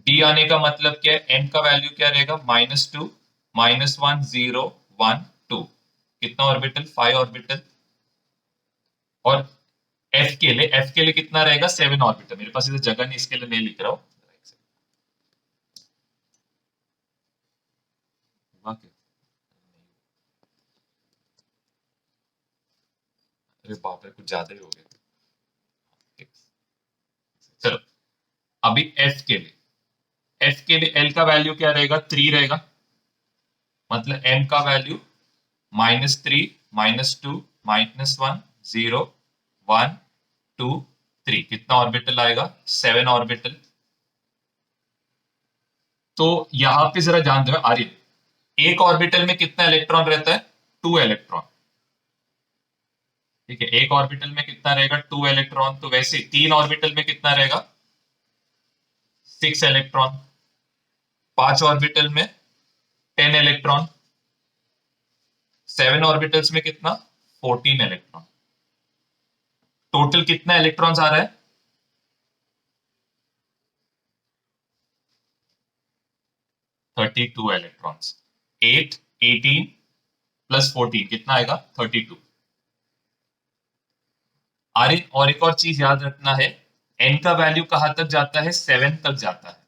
D आने का मतलब क्या है, n का वैल्यू क्या रहेगा, -2 -1 0 1 2, कितना ऑर्बिटल, 5 ऑर्बिटल। और F के लिए कितना रहेगा, 7 ऑर्बिटल। मेरे पास इधर जगह नहीं, इसके लिए नहीं लिख रहा हूं। अरे बाप रे, कुछ ज्यादा ही हो गया। चलो, अभी एफ के लिए एल का वैल्यू क्या रहेगा, 3 रहेगा, मतलब एम का वैल्यू -3 -2 -1 0 1 2 3, कितना ऑर्बिटल आएगा, 7 ऑर्बिटल। तो यहां पे जरा ध्यान दो आर्यन, एक ऑर्बिटल में कितना इलेक्ट्रॉन रहता है, 2 इलेक्ट्रॉन। ठीक है, एक ऑर्बिटल में कितना रहेगा, 2 इलेक्ट्रॉन। तो वैसे 3 ऑर्बिटल में कितना रहेगा, 6 इलेक्ट्रॉन। 5 ऑर्बिटल में 10 इलेक्ट्रॉन। 7 ऑर्बिटल्स में कितना, 14 इलेक्ट्रॉन। टोटल कितना इलेक्ट्रॉन्स आ रहा है, 32 इलेक्ट्रॉन्स। 8 18 प्लस 14 कितना आएगा, 32। आर्यन और एक और चीज याद रखना है, एन का वैल्यू कहां तक जाता है, 7 तक जाता है।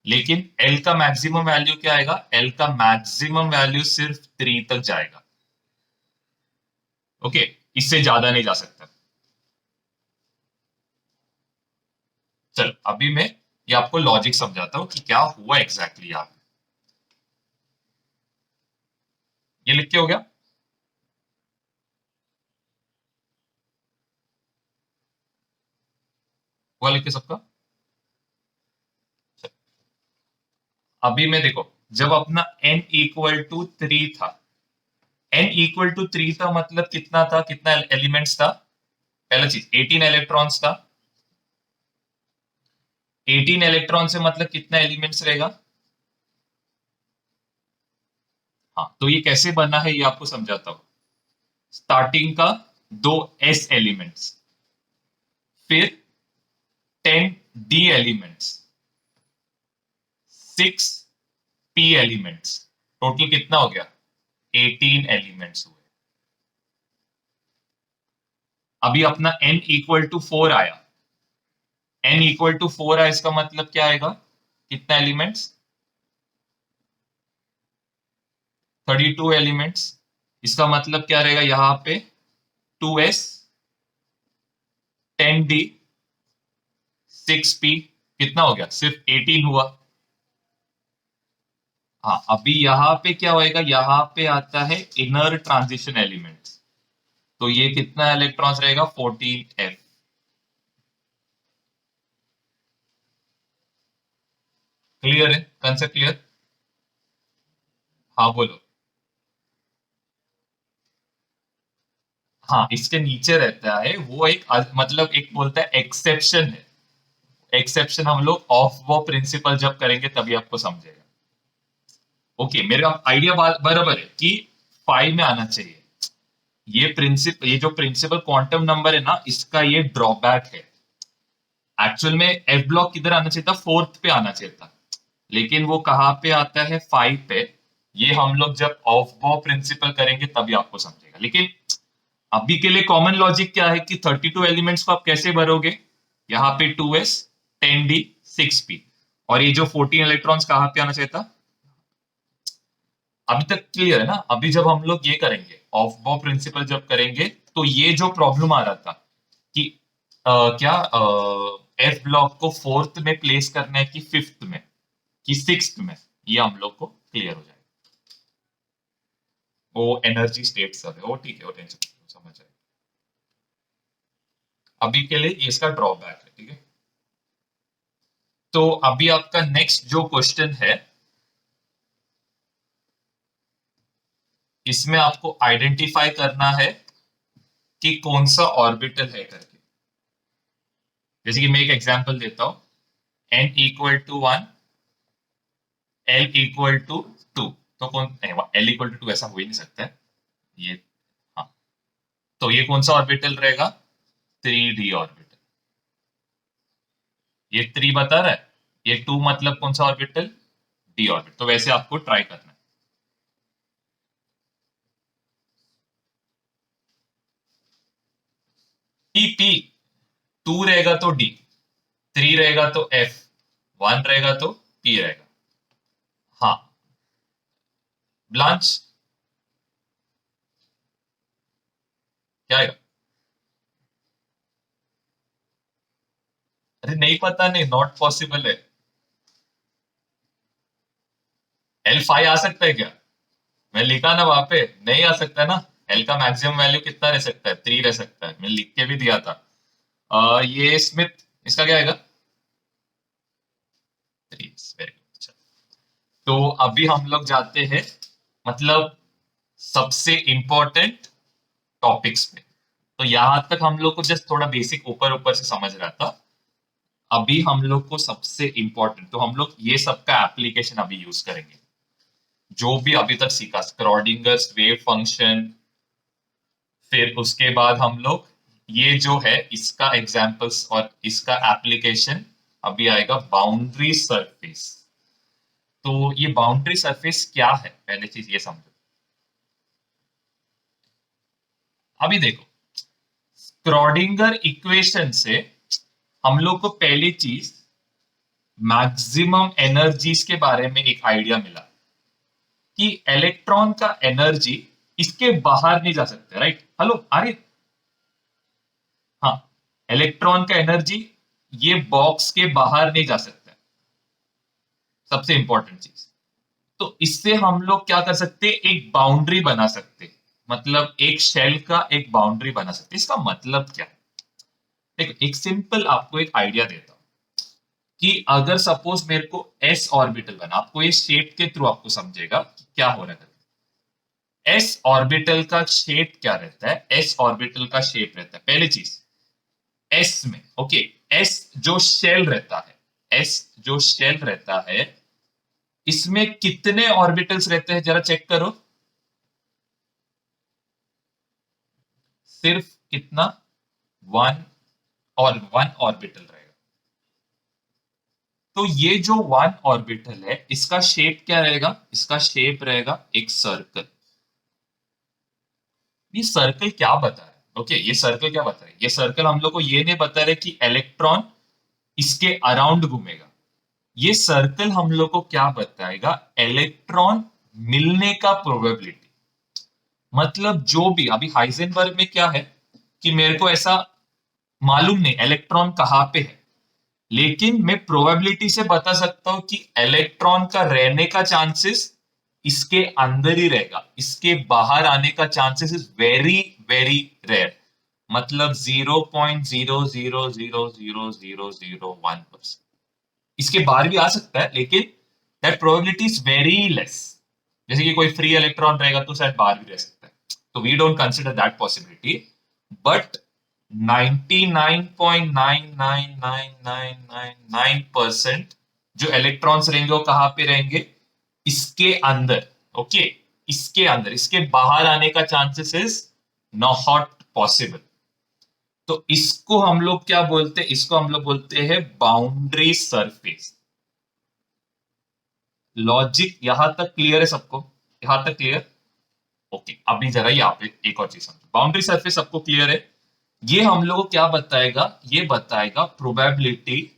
लेकिन एल का मैक्सिमम वैल्यू क्या आएगा, एल का मैक्सिमम वैल्यू सिर्फ 3 तक जाएगा। ओके, इससे ज्यादा नहीं जा सकता। चल अभी मैं ये आपको लॉजिक समझाता हूं कि क्या हुआ एग्जैक्टली यहाँ पे। ये लिख के हो गया। हुआ लिख के सबका। अभी मैं देखो, जब अपना n इक्वल टू 3 था, n इक्वल टू 3 था मतलब कितना था, कितना एलिमेंट्स था? पहला चीज 18 इलेक्ट्रॉन्स था। 18 इलेक्ट्रॉन से मतलब कितना एलिमेंट्स रहेगा? हाँ, तो ये कैसे बना है ये आपको समझाता हूं। स्टार्टिंग का दो s एलिमेंट्स, फिर 10 d elements, 6 p elements, total कितना हो गया? 18 एलिमेंट्स हुए। अभी अपना n इक्वल टू 4 आया। n इक्वल टू 4 आया, इसका मतलब क्या आएगा? कितना एलिमेंट्स? 32 एलिमेंट्स। इसका मतलब क्या रहेगा यहां पे? 2s, 10d, 6p, कितना हो गया? सिर्फ 18 हुआ। हाँ, अभी यहां पे क्या होएगा? यहां पे आता है इनर ट्रांजिशन एलिमेंट्स, तो ये कितना इलेक्ट्रॉन्स रहेगा? 14f। क्लियर है? Concept clear? हाँ बोलो। हाँ, इसके नीचे रहता है वो एक मतलब एक बोलता है एक्सेप्शन है। एक्सेप्शन हम लोग ऑफ वो प्रिंसिपल जब करेंगे तभी आपको समझेगा। ओके, मेरा आइडिया बराबर है कि 5 में आना चाहिए। ये जो प्रिंसिपल क्वांटम नंबर है ना, इसका ये ड्रॉबैक है। एक्चुअल में एफ ब्लॉक किधर आना चाहिए था? फोर्थ पे आना चाहिए था, लेकिन वो कहाँ पे आता है? 5 पे। ये हम लोग जब ऑफ बॉ प्रिंसिपल करेंगे तभी आपको समझेगा। लेकिन अभी के लिए कॉमन लॉजिक क्या है कि 32 एलिमेंट्स को आप कैसे भरोगे? यहाँ पे 2s, 10d, 6p, और ये जो 14 इलेक्ट्रॉन्स कहाँ पे आना चाहिए था? अभी तक क्लियर है ना? अभी जब हम लोग ये करेंगे ऑफ बॉ प्रिंसिपल जब करेंगे, तो ये जो प्रॉब्लम आ रहा था कि क्या एफ ब्लॉक को फोर्थ में प्लेस करना है कि फिफ्थ में कि सिक्स्थ में, ये हम लोग को क्लियर हो जाएगा। वो एनर्जी स्टेट सब है, वो ठीक है, वो टेंशन समझ जाएगा। अभी के लिए ये इसका ड्रॉबैक है, ठीक है। तो अभी आपका नेक्स्ट जो क्वेश्चन है, इसमें आपको आइडेंटिफाई करना है कि कौन सा ऑर्बिटल है करके। जैसे कि मैं एक एग्जांपल देता हूं, n equal to 1, l equal to 2, तो कौन l इक्वल टू 2 ऐसा हो ही नहीं सकता है ये। हाँ, तो ये कौन सा ऑर्बिटल रहेगा? 3d orbital. ये 3 बता रहा है, ये 2 मतलब कौन सा ऑर्बिटल? d orbital. तो वैसे आपको ट्राई करना है। p 2 रहेगा तो d, 3 रहेगा तो f, 1 रहेगा तो p रहेगा। हाँ, ब्लांच क्या आएगा? अरे नहीं पता, नहीं, नॉट पॉसिबल है। L5 आ सकता है क्या? मैं लिखा ना वहां पे, नहीं आ सकता ना। एल का मैक्सिमम वैल्यू कितना रह सकता है? 3 रह सकता है, मैं लिख के भी दिया था। ये स्मिथ, इसका क्या आएगा? 3। Very good. तो अभी हम लोग जाते हैं मतलब सबसे इंपॉर्टेंट टॉपिक्स पे। तो यहां तक हम लोग को जस्ट थोड़ा बेसिक ऊपर ऊपर से समझ रहा था। अभी हम लोग को सबसे इंपॉर्टेंट, तो हम लोग ये सबका एप्लीकेशन अभी यूज करेंगे। जो भी अभी तक सीखा, स्क्रॉडिंगर्स वेव फंक्शन, फिर उसके बाद हम लोग ये जो है इसका एग्जांपल्स और इसका एप्लीकेशन अभी आएगा, बाउंड्री सरफेस। तो ये बाउंड्री सरफेस क्या है, पहले चीज ये समझो। अभी देखो, स्क्रॉडिंगर इक्वेशन से हम लोग को पहली चीज मैक्सिमम एनर्जीज के बारे में एक आइडिया मिला कि इलेक्ट्रॉन का एनर्जी इसके बाहर नहीं जा सकता, राइट? हेलो आर्य। हाँ, इलेक्ट्रॉन का एनर्जी ये बॉक्स के बाहर नहीं जा सकता है, सबसे इंपॉर्टेंट चीज। तो इससे हम लोग क्या कर सकते हैं, एक बाउंड्री बना सकते हैं, मतलब एक शेल का एक बाउंड्री बना सकते हैं। इसका मतलब क्या है, देखो एक सिंपल आपको एक आइडिया देता हूं कि अगर सपोज मेरे को एस ऑर्बिटल बना, आपको ये शेप के थ्रू आपको समझेगा कि क्या हो रहा है। एस ऑर्बिटल का शेप क्या रहता है, एस ऑर्बिटल का शेप रहता है, पहली चीज एस में, ओके, एस जो शेल रहता है, एस जो शेल रहता है, इसमें कितने ऑर्बिटल्स रहते हैं जरा चेक करो। सिर्फ कितना, वन, और वन ऑर्बिटल रहेगा। तो ये जो वन ऑर्बिटल है, इसका शेप क्या रहेगा, इसका शेप रहेगा एक सर्कल। ये सर्कल क्या बता रहा है, ओके, ये सर्कल क्या बता रहा है, ये सर्कल हम लोग को ये नहीं बता रहे कि इलेक्ट्रॉन इसके अराउंड घूमेगा। ये सर्कल हम लोग को क्या बताएगा, इलेक्ट्रॉन मिलने का प्रोबेबिलिटी। मतलब जो भी अभी हाइजेनबर्ग में क्या है कि मेरे को ऐसा मालूम नहीं इलेक्ट्रॉन कहाँ पे है, लेकिन मैं प्रोबेबिलिटी से बता सकता हूं कि इलेक्ट्रॉन का रहने का चांसेस इसके अंदर ही रहेगा, इसके बाहर आने का chances is very very rare. मतलब 0.00000001%। इसके बाहर भी आ सकता है, लेकिन that probability is very less. जैसे कि कोई फ्री इलेक्ट्रॉन रहेगा तो शायद बाहर भी रह सकता है, तो we don't consider that possibility. But 99.99999% जो इलेक्ट्रॉन्स रहेंगे वो कहां पे रहेंगे, इसके अंदर, ओके, इसके अंदर, इसके बाहर आने का चांसेस इज नॉट पॉसिबल। तो इसको हम लोग क्या बोलते हैं, इसको हम लोग बोलते हैं बाउंड्री सरफेस। लॉजिक यहां तक क्लियर है सबको, यहां तक क्लियर, ओके। अभी जरा यहाँ पे एक और चीज समझो, बाउंड्री सरफेस सबको क्लियर है। ये हम लोग को क्या बताएगा, ये बताएगा probability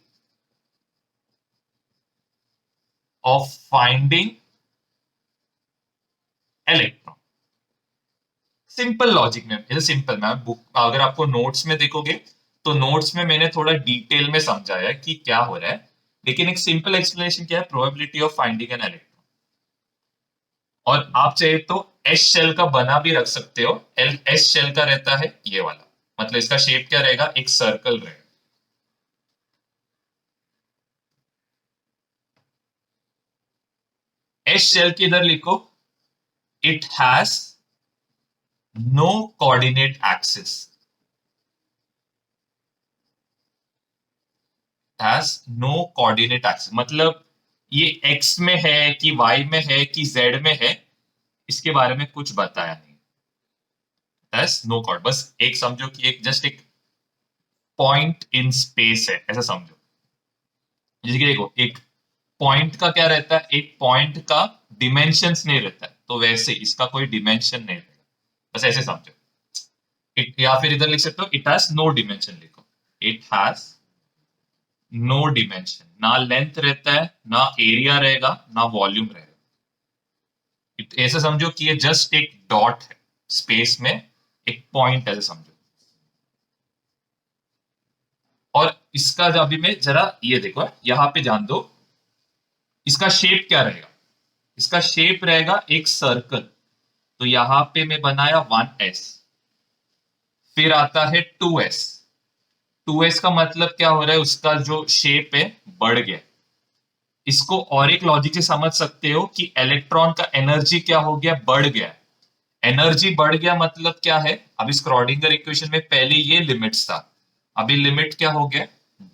of finding electron. Simple logic में, जैसे सिंपल, मैं बुक अगर आपको नोट्स में देखोगे तो नोट्स में मैंने थोड़ा डिटेल में समझाया कि क्या हो रहा है, लेकिन एक सिंपल एक्सप्लेनेशन क्या है, probability of finding an electron. और आप चाहे तो एस शेल का बना भी रख सकते हो, एल एस शेल का रहता है ये वाला, मतलब इसका शेप क्या रहेगा, एक सर्कल रहेगा। एस शेल के इधर लिखो, it has no coordinate axis, has no coordinate axis, मतलब ये एक्स में है कि वाई में है कि जेड में है, इसके बारे में कुछ बताया नहीं। हैज नो कॉर्ड, बस एक समझो कि एक जस्ट एक पॉइंट इन स्पेस है, ऐसा समझो। जैसे कि देखो एक पॉइंट का क्या रहता है, एक पॉइंट का डिमेंशंस नहीं रहता है, तो वैसे इसका कोई डिमेंशन नहीं रहेगा, बस ऐसे समझो। इट, या फिर इधर लिख सकते हो इट हैज नो डिमेंशन, लिखो इट हैज नो डिमेंशन, ना लेंथ रहता है, ना एरिया रहेगा, ना वॉल्यूम रहेगा। ऐसे समझो कि ये जस्ट एक डॉट है स्पेस में, एक पॉइंट ऐसे समझो। और इसका जब अभी मैं जरा ये देखो यहां पे ध्यान दो, इसका शेप क्या रहेगा, इसका शेप रहेगा एक सर्कल। तो यहां पे मैं बनाया 1s, फिर आता है 2s। 2s का मतलब क्या हो रहा है, उसका जो शेप है बढ़ गया। इसको और एक लॉजिक से समझ सकते हो कि इलेक्ट्रॉन का एनर्जी क्या हो गया, बढ़ गया। एनर्जी बढ़ गया मतलब क्या है, अभी स्क्रॉडिंगर इक्वेशन में पहले ये लिमिट्स था, अभी लिमिट क्या हो गया,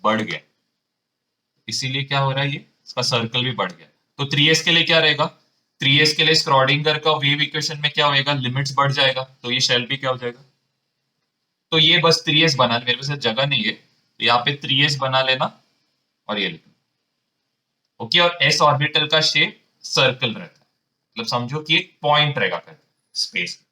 बढ़ गया। इसीलिए क्या हो रहा है, ये इसका सर्कल भी बढ़ गया। तो 3s के लिए क्या रहेगा, 3s के लिए स्क्रॉडिंगर का वेव इक्वेशन में क्या होएगा, लिमिट्स बढ़ जाएगा, तो ये शेल भी क्या हो जाएगा। तो ये बस 3s बना, मेरे पास जगह नहीं है तो यहाँ पे 3s बना लेना और ये लिखना, ओके। और एस ऑर्बिटल का शेप सर्कल रहता है, मतलब समझो कि एक पॉइंट रहेगा स्पेस।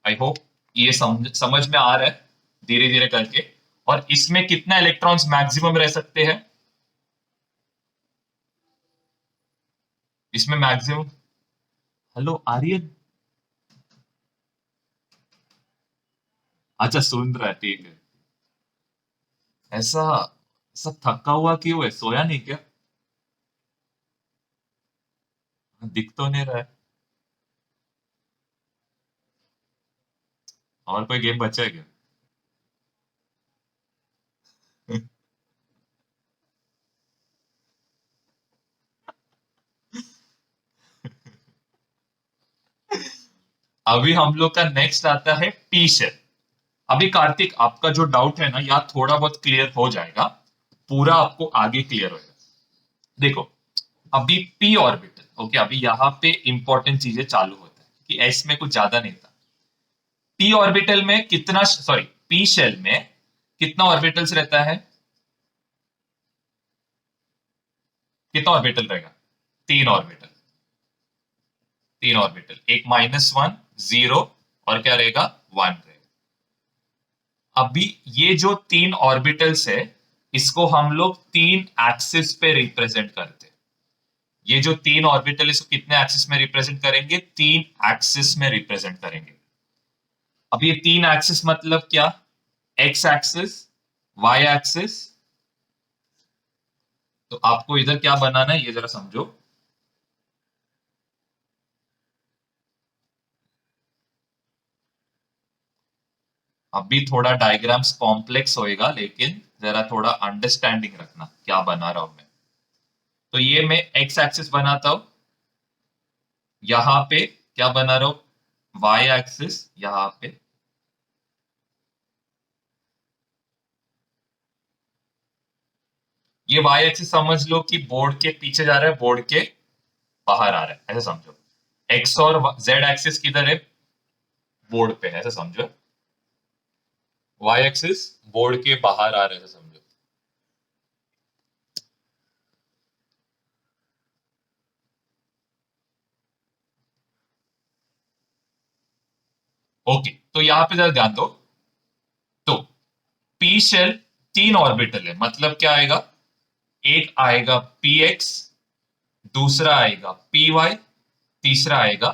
आई होप ये समझ में आ रहा है धीरे धीरे करके। और इसमें कितना इलेक्ट्रॉन्स मैक्सिमम रह सकते हैं, इसमें मैक्सिमम, हेलो आर्यन, अच्छा सुन रहा है, ठीक है। ऐसा ऐसा थका हुआ क्यों है? सोया नहीं क्या? दिख तो नहीं रहा है। और कोई गेम बचा है क्या? अभी हम लोग का नेक्स्ट आता है पी शेल। अभी कार्तिक, आपका जो डाउट है ना, या थोड़ा बहुत क्लियर हो जाएगा, पूरा आपको आगे क्लियर होगा। देखो, अभी पी ऑर्बिटल, ओके, अभी यहाँ पे इंपॉर्टेंट चीजें चालू होता है कि एस में कुछ ज्यादा नहीं था। पी ऑर्बिटल में कितना, सॉरी, पी शेल में कितना ऑर्बिटल्स रहता है? कितना ऑर्बिटल रहेगा? तीन ऑर्बिटल। तीन ऑर्बिटल, एक -1, 0, और क्या रहेगा? 1 रहेगा। अभी ये जो तीन ऑर्बिटल्स है, इसको हम लोग तीन एक्सिस पे रिप्रेजेंट करते हैं। ये जो तीन ऑर्बिटल, इसको कितने एक्सिस में रिप्रेजेंट करेंगे? तीन एक्सिस में रिप्रेजेंट करेंगे। अब ये तीन एक्सिस मतलब क्या? X axis, y axis. तो आपको इधर क्या बनाना है, ये जरा समझो। अभी थोड़ा डायग्राम्स कॉम्प्लेक्स होएगा, लेकिन जरा थोड़ा अंडरस्टैंडिंग रखना क्या बना रहा हूं मैं। तो ये मैं एक्स एक्सिस बनाता हूं, यहां पे क्या बना रहा हूं? वाई एक्सिस यहां पे। ये वाई एक्सिस समझ लो कि बोर्ड के पीछे जा रहा है, बोर्ड के बाहर आ रहा है, ऐसे समझो। एक्स और जेड एक्सिस किधर है? बोर्ड पे है, ऐसे समझो। वाई एक्सिस बोर्ड के बाहर आ रहा है, ऐसे समझो। ओके, तो यहां पे जरा ध्यान दो। तो पी शेल तीन ऑर्बिटल है, मतलब क्या आएगा? एक आएगा पी एक्स, दूसरा आएगा पी वाई, तीसरा आएगा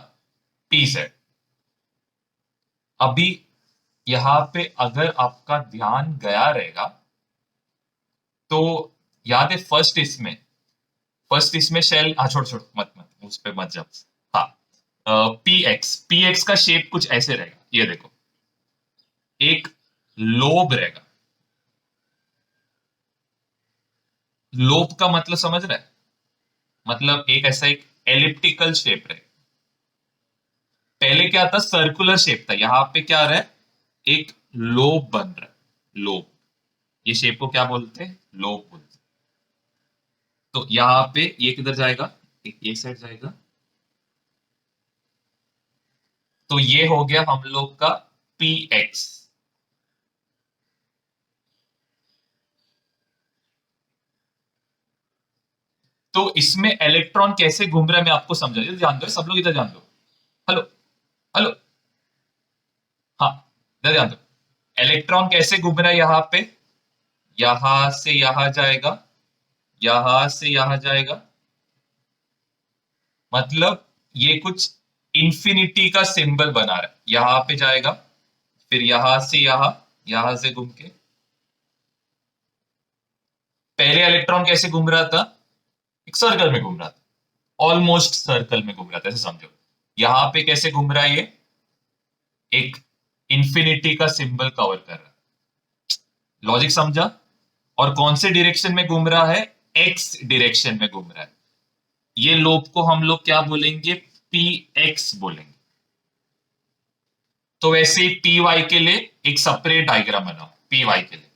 पी जेड। अभी यहां पे अगर आपका ध्यान गया रहेगा, तो याद है फर्स्ट इसमें शेल, हाँ छोड़ छोड़, मत मत उस पे मत जाओ। हाँ, पी एक्स का शेप कुछ ऐसे रहेगा, ये देखो। एक लोब रहेगा। लोब का मतलब समझ रहे हैं? मतलब एक ऐसा एक एलिप्टिकल शेप रहेगा। पहले क्या था? सर्कुलर शेप था, यहां पे क्या आ रहा है? एक लोब बन रहा है, लोब। ये शेप को क्या बोलते हैं? लोब बोलते हैं। तो यहाँ पे ये किधर जाएगा? एक साइड जाएगा। तो ये हो गया हम लोग का पी एक्स। तो इसमें इलेक्ट्रॉन कैसे घूम रहा है मैं आपको समझा, इधर ध्यान दो, सब लोग इधर ध्यान दो। Hello, hello. हाँ, इधर ध्यान दो। इलेक्ट्रॉन कैसे घूम रहा है यहाँ पे? यहां से यहां जाएगा, यहां से यहां जाएगा। मतलब ये कुछ इंफिनिटी का सिंबल बना रहा है, यहां पे जाएगा, फिर यहां से यहां, यहां से घूम के। पहले इलेक्ट्रॉन कैसे घूम रहा था? एक सर्कल में घूम रहा था, ऑलमोस्ट सर्कल में घूम रहा था, ऐसे समझो। यहां पे कैसे घूम रहा है ये? एक इंफिनिटी का सिंबल कवर कर रहा है। लॉजिक समझा? और कौन से डायरेक्शन में घूम रहा है? एक्स डायरेक्शन में घूम रहा है। ये लोब को हम लोग क्या बोलेंगे? पी एक्स बोलेंगे। तो वैसे ही पी वाई के लिए एक सेपरेट डायग्राम बनाओ, पी वाई के लिए।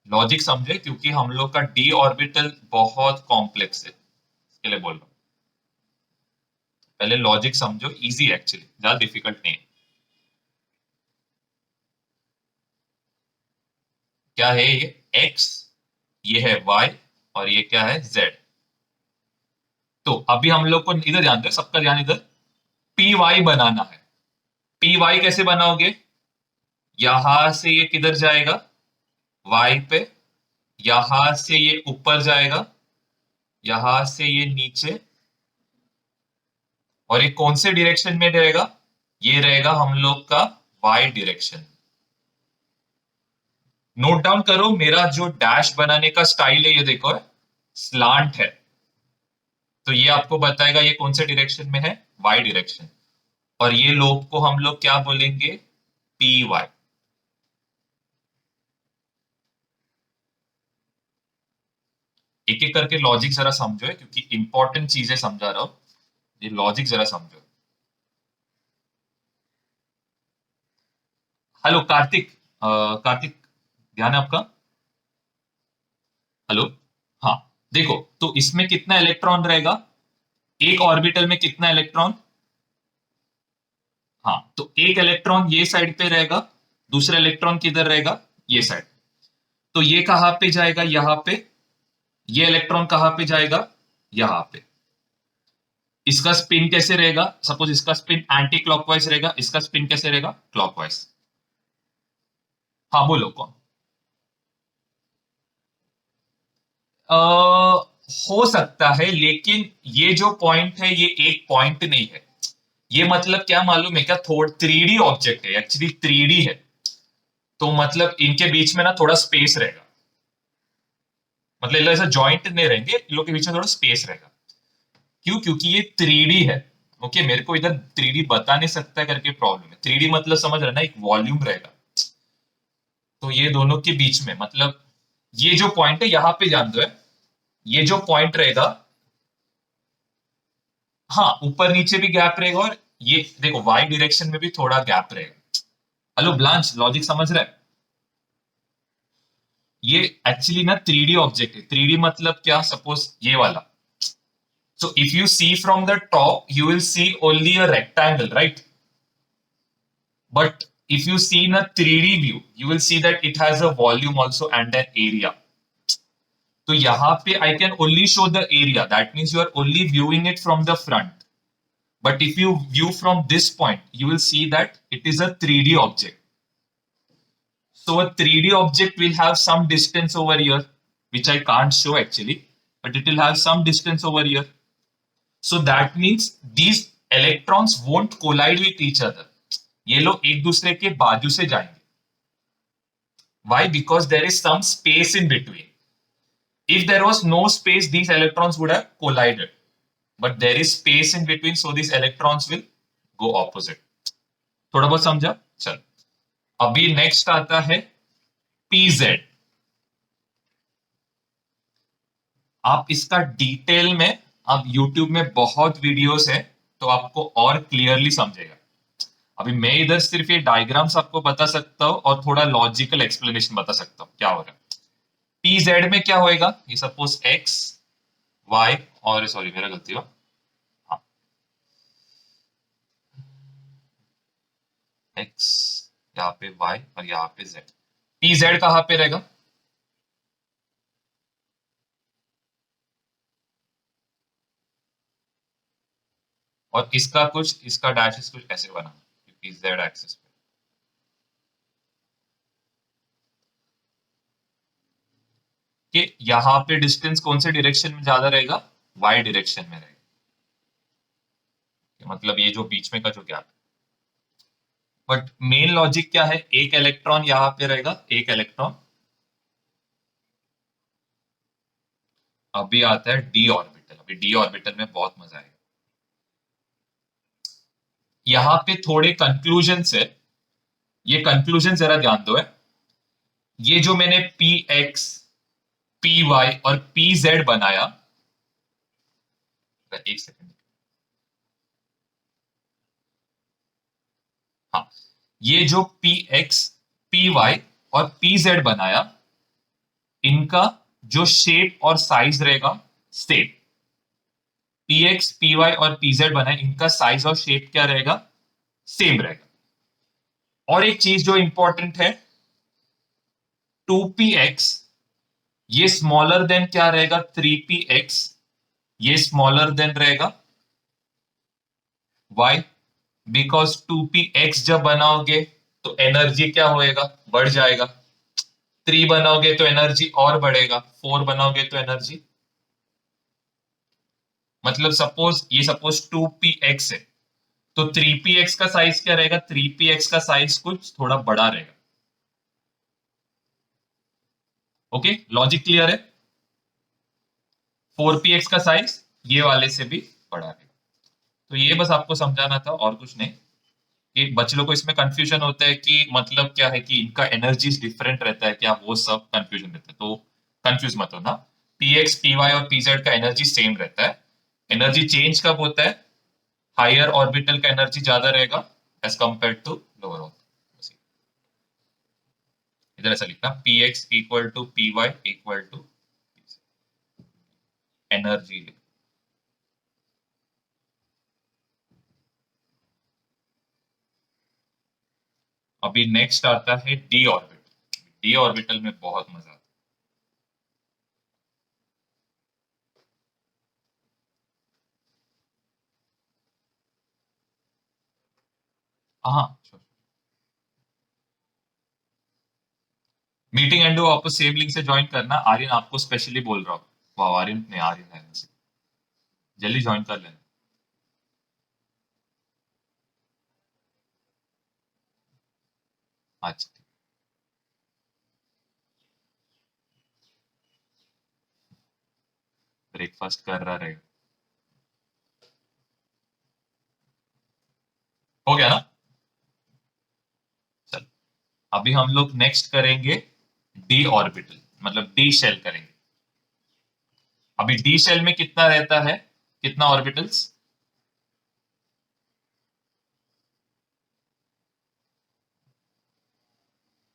लॉजिक समझे, क्योंकि हम लोग का डी ऑर्बिटल बहुत कॉम्प्लेक्स है, इसके लिए बोल रहा हूं। पहले लॉजिक समझो, इजी एक्चुअली, ज्यादा डिफिकल्ट नहीं है। क्या है ये? एक्स, ये है वाई, और ये क्या है? जेड। तो अभी हम लोग को इधर ध्यान दो, सबका ध्यान इधर। पी वाई बनाना है। पी वाई कैसे बनाओगे? यहां से ये किधर जाएगा? वाई पे। यहां से ये ऊपर जाएगा, यहां से ये नीचे। और ये कौन से डायरेक्शन में जाएगा? ये रहेगा हम लोग का वाई डायरेक्शन। नोट डाउन करो, मेरा जो डैश बनाने का स्टाइल है ये देखो है स्लांट है, तो ये आपको बताएगा ये कौन से डायरेक्शन में है, वाई डायरेक्शन। और ये लोब को हम लोग क्या बोलेंगे, पी वाई। एक एक करके लॉजिक जरा समझो है, क्योंकि इंपॉर्टेंट चीजें समझा रहा हूं, ये लॉजिक जरा समझो। हेलो कार्तिक, कार्तिक ध्यान है आपका? हेलो। हाँ, देखो तो इसमें कितना इलेक्ट्रॉन रहेगा, एक ऑर्बिटल में कितना इलेक्ट्रॉन? हाँ, तो एक इलेक्ट्रॉन ये साइड पे रहेगा, दूसरा इलेक्ट्रॉन किधर रहेगा, ये साइड। तो ये कहां पे जाएगा, यहां पे। ये इलेक्ट्रॉन कहां पे जाएगा, यहां पे। इसका स्पिन कैसे रहेगा, सपोज इसका स्पिन एंटी क्लॉकवाइज रहेगा, इसका स्पिन कैसे रहेगा, क्लॉकवाइज। हाँ बोलो कौन। हो सकता है, लेकिन ये जो पॉइंट है ये एक पॉइंट नहीं है। ये मतलब क्या मालूम है क्या, थोड़ा 3D ऑब्जेक्ट है, एक्चुअली 3D है। तो मतलब इनके बीच में ना थोड़ा स्पेस रहेगा, मतलब ये लोग ऐसा जॉइंट नहीं रहेंगे, इन लोग के बीच में थोड़ा स्पेस रहेगा। क्यों, क्योंकि ये 3D है। ओके, मेरे को इधर 3D बता नहीं सकता करके प्रॉब्लम है। 3D मतलब समझ रहे ना, एक वॉल्यूम रहेगा। तो ये दोनों के बीच में मतलब ये जो पॉइंट है यहां पे जान दो है, ये जो पॉइंट रहेगा, हाँ ऊपर नीचे भी गैप रहेगा, और ये देखो वाई डायरेक्शन में भी थोड़ा गैप रहेगा। हेलो ब्लांच, लॉजिक समझ रहा है? ये एक्चुअली ना 3D ऑब्जेक्ट है। 3D मतलब क्या, सपोज ये वाला। So if you see from the top, you will see only a rectangle, right? But if you see in a 3D view, you will see that it has a volume also and an area. So यहाँ पे I can only show the area. That means you are only viewing it from the front. But if you view from this point, you will see that it is a 3D object. So a 3D object will have some distance over here, which I can't show actually, but it will have some distance over here. So that means these electrons won't collide with each other. ये लोग एक दूसरे के बाजू से जाएंगे। Why? Because there is some space in between. If there was no space, these electrons would have collided. But there is space in between, so these electrons will go opposite. थोड़ा बहुत समझा? चल, अभी नेक्स्ट आता है PZ. आप इसका detail में, अब यूट्यूब में बहुत वीडियोस है, तो आपको और क्लियरली समझेगा। अभी मैं इधर सिर्फ ये डायग्राम्स आपको बता सकता हूँ और थोड़ा लॉजिकल एक्सप्लेनेशन बता सकता हूँ क्या होगा। पी जेड में क्या होएगा, ये सपोज एक्स वाई, और सॉरी मेरा गलती हुआ, हाँ एक्स, यहाँ पे वाई और यहाँ पे जेड। पी जेड कहाँ पे रहेगा, और इसका कुछ, इसका डैश कुछ ऐसे बना क्योंकि जेड एक्सिस पे। कि यहाँ पे डिस्टेंस कौन से डायरेक्शन में ज्यादा रहेगा, वाई डायरेक्शन में रहेगा। मतलब ये जो बीच में का जो गैप। बट मेन लॉजिक क्या है, एक इलेक्ट्रॉन यहाँ पे रहेगा, एक इलेक्ट्रॉन। अभी आता है डी ऑर्बिटल। अभी डी ऑर्बिटल में बहुत मजा आएगा। यहाँ पे थोड़े कंक्लूजन है, ये कंक्लूजन जरा ध्यान दो है। ये जो मैंने पी एक्स, पी वाई और पी जेड बनाया, एक सेकेंड, हाँ, ये जो पी एक्स, पी वाई और पी जेड बनाया, इनका जो शेप और साइज रहेगा same. P x, p y और पी जेड बनाए, इनका साइज और शेप क्या रहेगा, सेम रहेगा। और एक चीज जो इंपॉर्टेंट है, 2px ये स्मॉलर देन क्या रहेगा, 3px ये स्मॉलर देन रहेगा। वाई? बिकॉज 2px जब बनाओगे तो एनर्जी क्या होएगा, बढ़ जाएगा। 3 बनाओगे तो एनर्जी और बढ़ेगा, 4 बनाओगे तो एनर्जी, मतलब सपोज ये सपोज 2px है, तो 3px का साइज क्या रहेगा? 3px का साइज कुछ थोड़ा बड़ा रहेगा। ओके, लॉजिक क्लियर है? 4px का साइज ये वाले से भी बड़ा रहेगा। तो ये बस आपको समझाना था और कुछ नहीं, कि बच्चे लोग को इसमें कंफ्यूजन होता है कि मतलब क्या है कि इनका एनर्जीज डिफरेंट रहता है क्या, वो सब कंफ्यूजन रहता है। तो कंफ्यूज मत होना, px py और pz का एनर्जी सेम रहता है। एनर्जी चेंज कब होता है? हायर ऑर्बिटल का एनर्जी ज्यादा रहेगा as compare to lower orbital. इधर ऐसा लिखना, px equal to py equal to energy. अभी नेक्स्ट आता है डी ऑर्बिटल। डी ऑर्बिटल में बहुत मजा आता है। हाँ, मीटिंग एंड हो, आपको सेम लिंक से ज्वाइन करना। आर्यन आपको स्पेशली बोल रहा हूँ। वाह, आर्यन नहीं, आर्यन है, जल्दी ज्वाइन कर लेना। अच्छा, ब्रेकफास्ट कर रहा रहेगा। हो गया ना? चल, अभी हम लोग नेक्स्ट करेंगे डी ऑर्बिटल, मतलब डी शेल करेंगे। अभी डी शेल में कितना रहता है, कितना orbitals?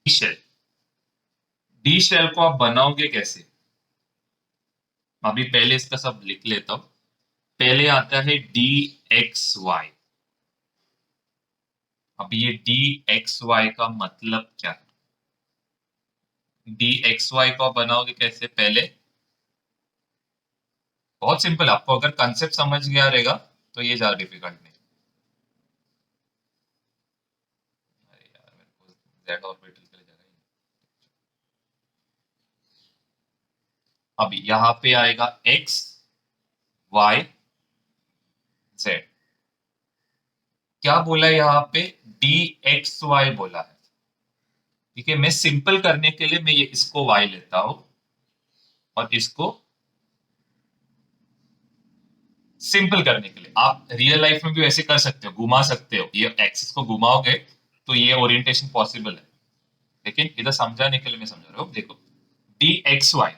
D shell, d shell को आप बनाओगे कैसे? अभी पहले इसका सब लिख लेता हूं। पहले आता है डी एक्स वाई। अब ये डी एक्स वाई का मतलब क्या है? डी एक्स वाई को आप बनाओगे कैसे पहले? बहुत सिंपल, आपको अगर कंसेप्ट समझ गया रहेगा तो ये ज्यादा डिफिकल्ट नहीं। अरे यार, मेरे को जेड ऑर्बिटल के लिए जगह ही नहीं। अभी यहाँ पे आएगा एक्स वाई जेड। क्या बोला है यहाँ पे? डी एक्स वाई बोला है। ठीक है, मैं सिंपल करने के लिए मैं ये इसको वाई लेता हूं और इसको सिंपल करने के लिए। आप रियल लाइफ में भी वैसे कर सकते हो, घुमा सकते हो, ये एक्सिस को घुमाओगे तो ये ओरिएंटेशन पॉसिबल है। लेकिन इधर समझाने के लिए मैं समझा रहा हूं, देखो, d x y,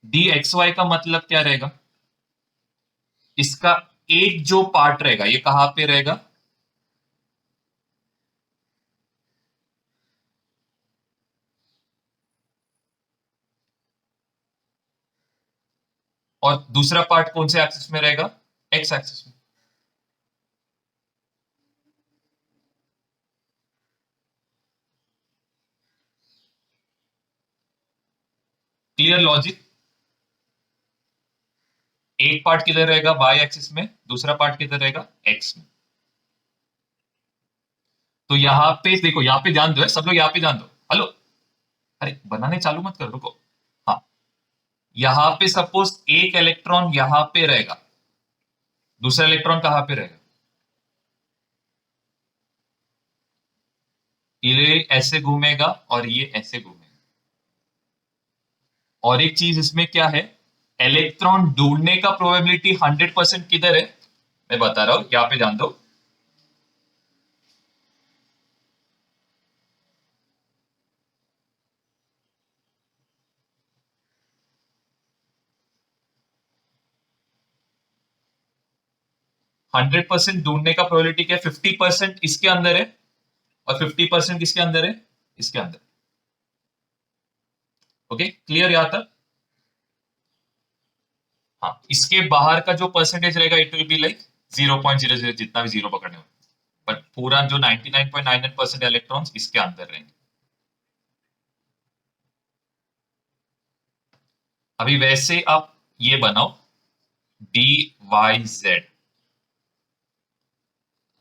d x y का मतलब क्या रहेगा? इसका एक जो पार्ट रहेगा ये कहां पे रहेगा? और दूसरा पार्ट कौन से एक्सिस में रहेगा? एक्स एक्सिस में। Clear logic? एक पार्ट किधर रहेगा? वाई एक्सिस में। दूसरा पार्ट किधर रहेगा? एक्स में। तो यहाँ पे देखो, यहाँ पे ध्यान दो, सब लोग यहाँ पे ध्यान दो। हेलो, अरे बनाने चालू मत कर, रुको। हाँ, यहाँ पे सपोज एक इलेक्ट्रॉन यहाँ पे रहेगा, दूसरा इलेक्ट्रॉन कहाँ पे रहेगा? ये ऐसे घूमेगा और ये ऐसे घूमेगा। और एक चीज इसमें क्या है, इलेक्ट्रॉन ढूंढने का प्रोबेबिलिटी 100% किधर है? मैं बता रहा हूं, यहाँ पे ध्यान दो। 100% ढूंढने का प्रोबेबिलिटी क्या है? 50% इसके अंदर है और 50% किसके अंदर है? इसके अंदर। ओके, क्लियर यहां तक? हाँ, इसके बाहर का जो परसेंटेज रहेगा इट विल बी लाइक 0.00, जितना भी जीरो पकड़ने वाला। बट पूरा जो 99.99% इलेक्ट्रॉन्स इसके अंदर रहेंगे। अभी वैसे आप ये बनाओ, डी वाई जेड।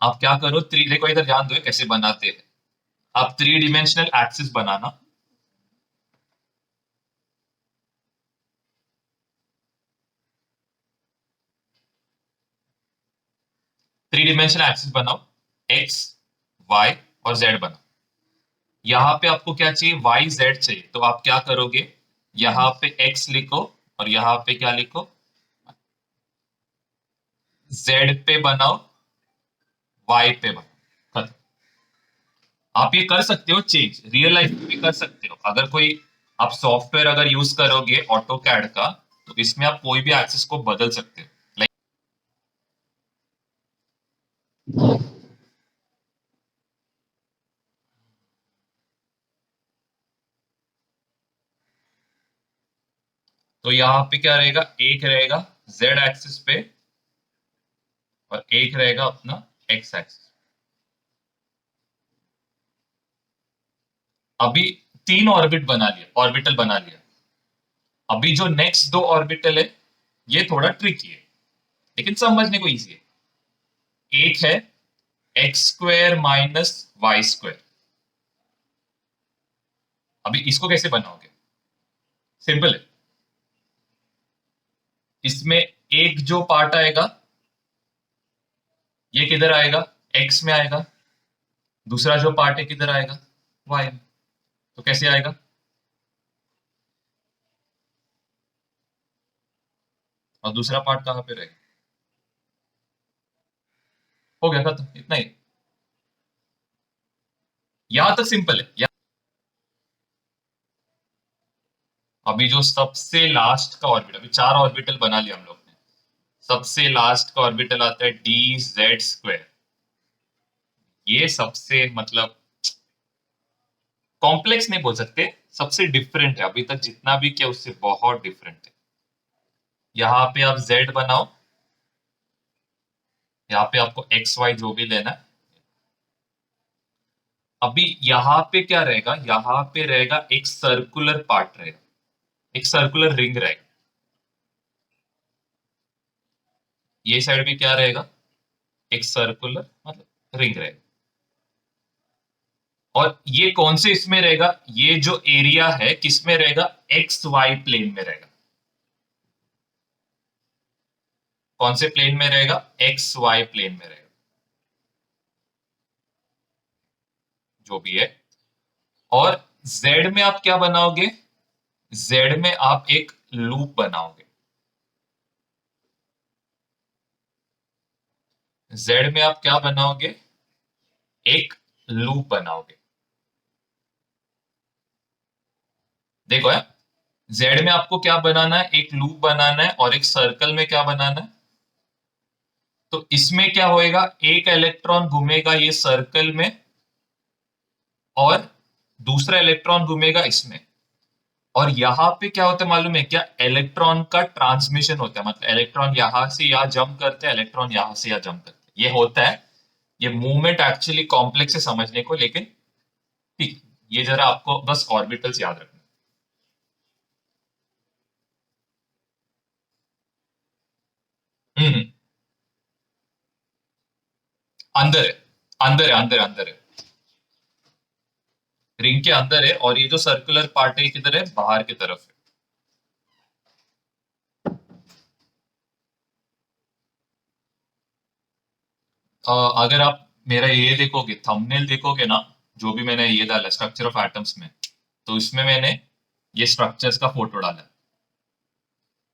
आप क्या करो, थ्री, देखो इधर ध्यान दो कैसे बनाते हैं। आप थ्री डिमेंशनल एक्सिस बनाना। थ्री डिमेंशनल एक्सिस बनाओ, एक्स, वाई और जेड बनाओ। यहां पे आपको क्या चाहिए, वाई जेड चाहिए, तो आप क्या करोगे, यहां पे एक्स लिखो और यहां पे क्या लिखो, जेड पे बनाओ, वाई पे बनाओ, खत्म। आप ये कर सकते हो चेंज, रियल लाइफ में भी कर सकते हो। अगर कोई आप सॉफ्टवेयर अगर यूज करोगे ऑटो कैड का, तो इसमें आप कोई भी एक्सिस को बदल सकते हो। लाइक तो यहाँ पे क्या रहेगा, एक रहेगा जेड एक्सिस पे और एक रहेगा अपना एक्स एक्सिस। अभी तीन ऑर्बिट बना लिया, ऑर्बिटल बना लिया। अभी जो नेक्स्ट दो ऑर्बिटल है ये थोड़ा ट्रिकी है, लेकिन समझने को इजी है। एक है x square minus y square. अभी इसको कैसे बनाओगे, सिंपल है। इसमें एक जो पार्ट आएगा ये किधर आएगा, एक्स में आएगा। दूसरा जो पार्ट है किधर आएगा, वाई में। तो कैसे आएगा, और दूसरा पार्ट कहां पे रहेगा। हो गया, खत्म, इतना ही। यहां तक सिंपल है। अभी जो सबसे लास्ट का ऑर्बिटल, अभी चार ऑर्बिटल बना लिया हम लोग ने। सबसे लास्ट का ऑर्बिटल आता है डी जेड स्क्वायर। ये सबसे मतलब कॉम्प्लेक्स नहीं बोल सकते, सबसे डिफरेंट है अभी तक जितना भी किया उससे बहुत डिफरेंट है। यहाँ पे आप जेड बनाओ, यहाँ पे आपको एक्स वाई जो भी लेना है। अभी यहाँ पे क्या रहेगा, यहाँ पे रहेगा एक सर्कुलर पार्ट रहेगा, एक सर्कुलर रिंग रहेगा। ये साइड भी क्या रहेगा, एक सर्कुलर मतलब रिंग रहेगा। और ये कौन से इसमें रहेगा, ये जो एरिया है किस में रहेगा, एक्स वाई प्लेन में रहेगा। कौन से प्लेन में रहेगा, एक्स वाई प्लेन में रहेगा, जो भी है। और जेड में आप क्या बनाओगे, जेड में आप एक लूप बनाओगे। जेड में आप क्या बनाओगे, एक लूप बनाओगे। देखो यार, जेड में आपको क्या बनाना है, एक लूप बनाना है, और एक सर्कल में क्या बनाना है। तो इसमें क्या होएगा, एक इलेक्ट्रॉन घूमेगा ये सर्कल में और दूसरा इलेक्ट्रॉन घूमेगा इसमें। और यहां पे क्या होता है मालूम है क्या, इलेक्ट्रॉन का ट्रांसमिशन होता है। मतलब इलेक्ट्रॉन यहां से यहां जंप करते हैं, इलेक्ट्रॉन यहां से यहां जंप करते हैं, ये होता है। ये मूवमेंट एक्चुअली कॉम्प्लेक्स है समझने को, लेकिन ठीक, ये जरा आपको बस ऑर्बिटल्स याद रखना। हम्म। अंदर है, अंदर है, अंदर है, अंदर है। रिंग के अंदर है, और ये जो सर्कुलर पार्ट है किधर है, बाहर की तरफ है। अगर आप मेरा ये देखोगे, थंबनेल देखोगे ना, जो भी मैंने ये डाला स्ट्रक्चर ऑफ एटम्स में, तो इसमें मैंने ये स्ट्रक्चर्स का फोटो डाला है।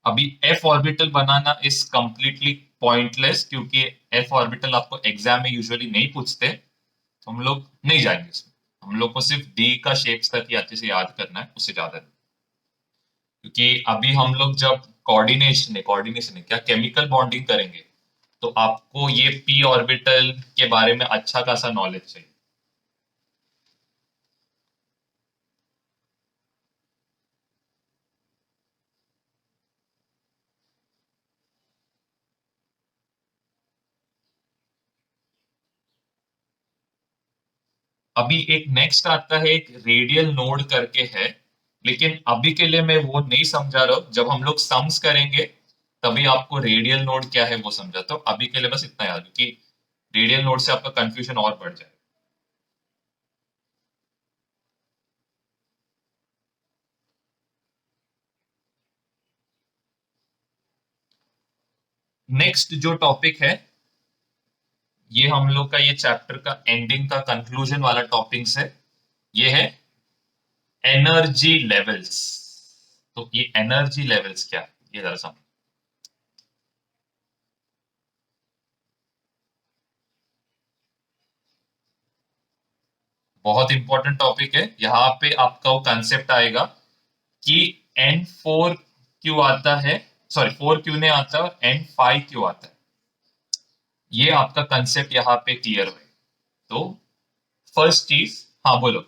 अभी F orbital banana is completely pointless, क्योंकि एफ ऑर्बिटल आपको एग्जाम में यूजुअली नहीं पूछते, तो हम लोग नहीं जाएंगे इसमें। हम लोग को सिर्फ डी का शेप्स तक ही अच्छे से याद करना है, उससे ज्यादा नहीं। क्योंकि अभी हम लोग जब कोऑर्डिनेशन है क्या, केमिकल बॉन्डिंग करेंगे, तो आपको ये पी ऑर्बिटल के बारे में अच्छा खासा नॉलेज चाहिए। अभी एक नेक्स्ट आता है, एक रेडियल नोड करके है, लेकिन अभी के लिए मैं वो नहीं समझा रहा हूं। जब हम लोग सम्स करेंगे तभी आपको रेडियल नोड क्या है वो समझाता हूँ। अभी के लिए बस इतना याद, कि रेडियल नोड से आपका कंफ्यूजन और बढ़ जाए। नेक्स्ट जो टॉपिक है ये हम लोग का ये चैप्टर का एंडिंग का कंक्लूजन वाला टॉपिक्स है। ये है एनर्जी लेवल्स। तो ये एनर्जी लेवल्स क्या है ये जरा समझ। बहुत इंपॉर्टेंट टॉपिक है। यहाँ पे आपका वो कंसेप्ट आएगा कि N4 क्यों आता है, सॉरी 4 क्यों नहीं आता और N5 क्यों आता है। ये आपका कंसेप्ट यहाँ पे क्लियर है। तो फर्स्ट चीज, हाँ बोलो।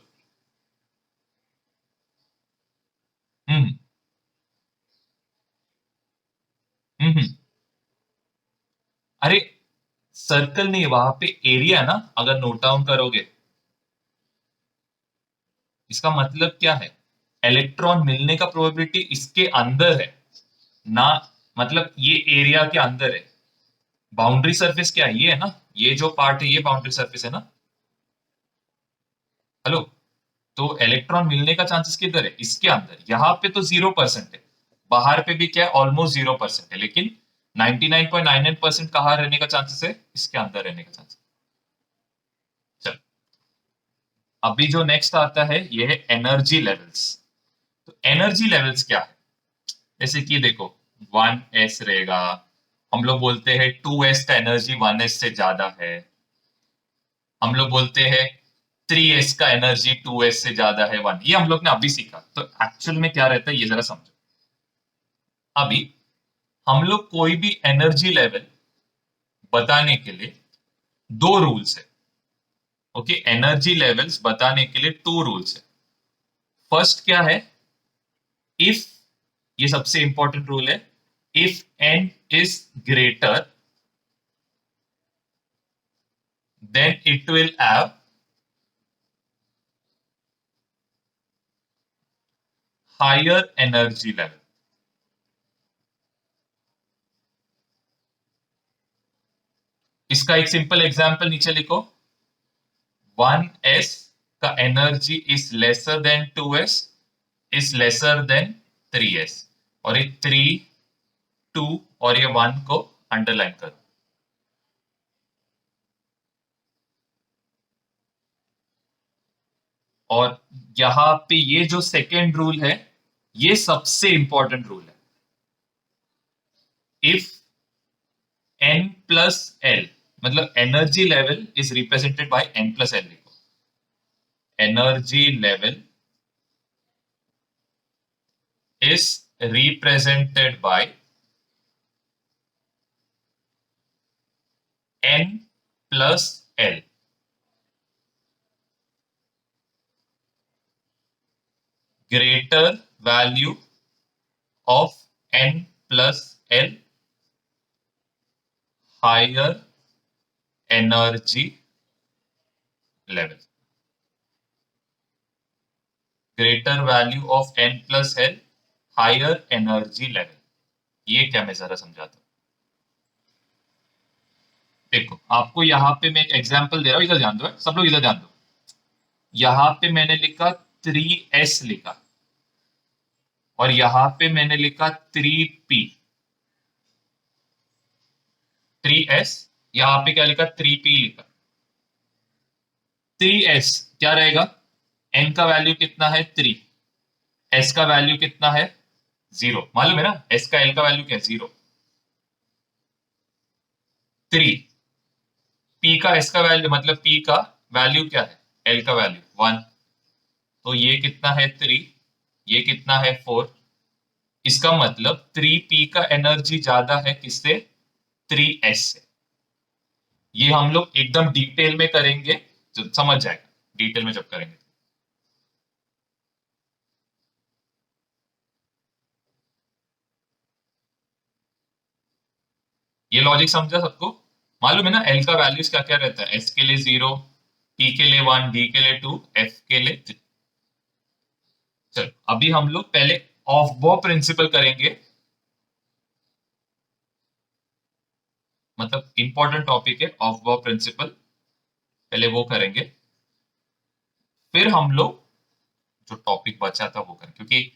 हम्म हम्म। अरे सर्कल नहीं, वहां पे एरिया ना, अगर नोट डाउन करोगे इसका मतलब क्या है, इलेक्ट्रॉन मिलने का प्रोबेबिलिटी इसके अंदर है ना, मतलब ये एरिया के अंदर है। बाउंड्री सरफेस क्या है, ये है ना, ये जो पार्ट है ये बाउंड्री सरफेस है ना। हेलो। तो इलेक्ट्रॉन मिलने का चांसेस किधर है, इसके अंदर। यहाँ पे तो 0% है, बाहर पे भी क्या है ऑलमोस्ट 0% है, लेकिन 99.99% कहाँ रहने का चांसेस है, इसके अंदर रहने का चांसेस। चल, अभी जो नेक्स्ट आता है ये है एनर्जी लेवल्स। तो एनर्जी लेवल्स क्या है, जैसे कि देखो 1s रहेगा, हम लोग बोलते हैं 2s का एनर्जी 1s से ज्यादा है, हम लोग बोलते हैं 3s का एनर्जी 2s से ज्यादा है 1, ये हम लोग ने अभी सीखा। तो एक्चुअल में क्या रहता है ये जरा समझो। अभी हम लोग कोई भी एनर्जी लेवल बताने के लिए दो रूल्स है। ओके, एनर्जी लेवल्स बताने के लिए टू रूल्स है। फर्स्ट क्या है, इफ, ये सबसे इंपॉर्टेंट रूल है, if n is greater than it will have higher energy level. इसका एक सिंपल एग्जांपल नीचे लिखो। 1s का energy is lesser than 2s is lesser than 3s, और ये 3, 2 और ये 1 को अंडरलाइन करो। और यहां पे ये जो सेकेंड रूल है ये सबसे इंपॉर्टेंट रूल है। इफ n प्लस एल, मतलब energy level is represented by n plus L, लिखो energy level is represented by n plus L. Greater value of n plus L, higher energy level. Greater value of n plus L, higher energy level. ये क्या, मैं जरा समझाता हूं। देखो आपको यहाँ पे मैं एक एग्जांपल दे रहा हूँ, इधर ध्यान दो, सब लोग इधर ध्यान दो। यहाँ पे मैंने लिखा 3s लिखा, और यहाँ पे मैंने लिखा 3p। 3s, यहाँ पे क्या लिखा, 3p लिखा। 3s क्या रहेगा, n का वैल्यू कितना है 3, s का वैल्यू कितना है 0, मालूम है ना, s का l का वैल्यू क्या है 0। 3, p का s का वैल्यू, मतलब p का वैल्यू क्या है, l का वैल्यू 1। तो ये कितना है 3, ये कितना है 4। इसका मतलब 3p का एनर्जी ज्यादा है किससे, 3s से। ये हम लोग एकदम डिटेल में करेंगे, जो समझ जाएगा डिटेल में जब करेंगे। ये लॉजिक समझा सबको, मालूम है ना एल का वैल्यूज क्या क्या रहता है, एस के लिए 0, पी के लिए 1, डी के लिए 2, एफ के लिए। चलो अभी हम लोग पहले ऑफ बॉ प्रिंसिपल करेंगे, मतलब इंपॉर्टेंट टॉपिक है ऑफ बॉ प्रिंसिपल, पहले वो करेंगे। फिर हम लोग जो टॉपिक बचा था वो करें, क्योंकि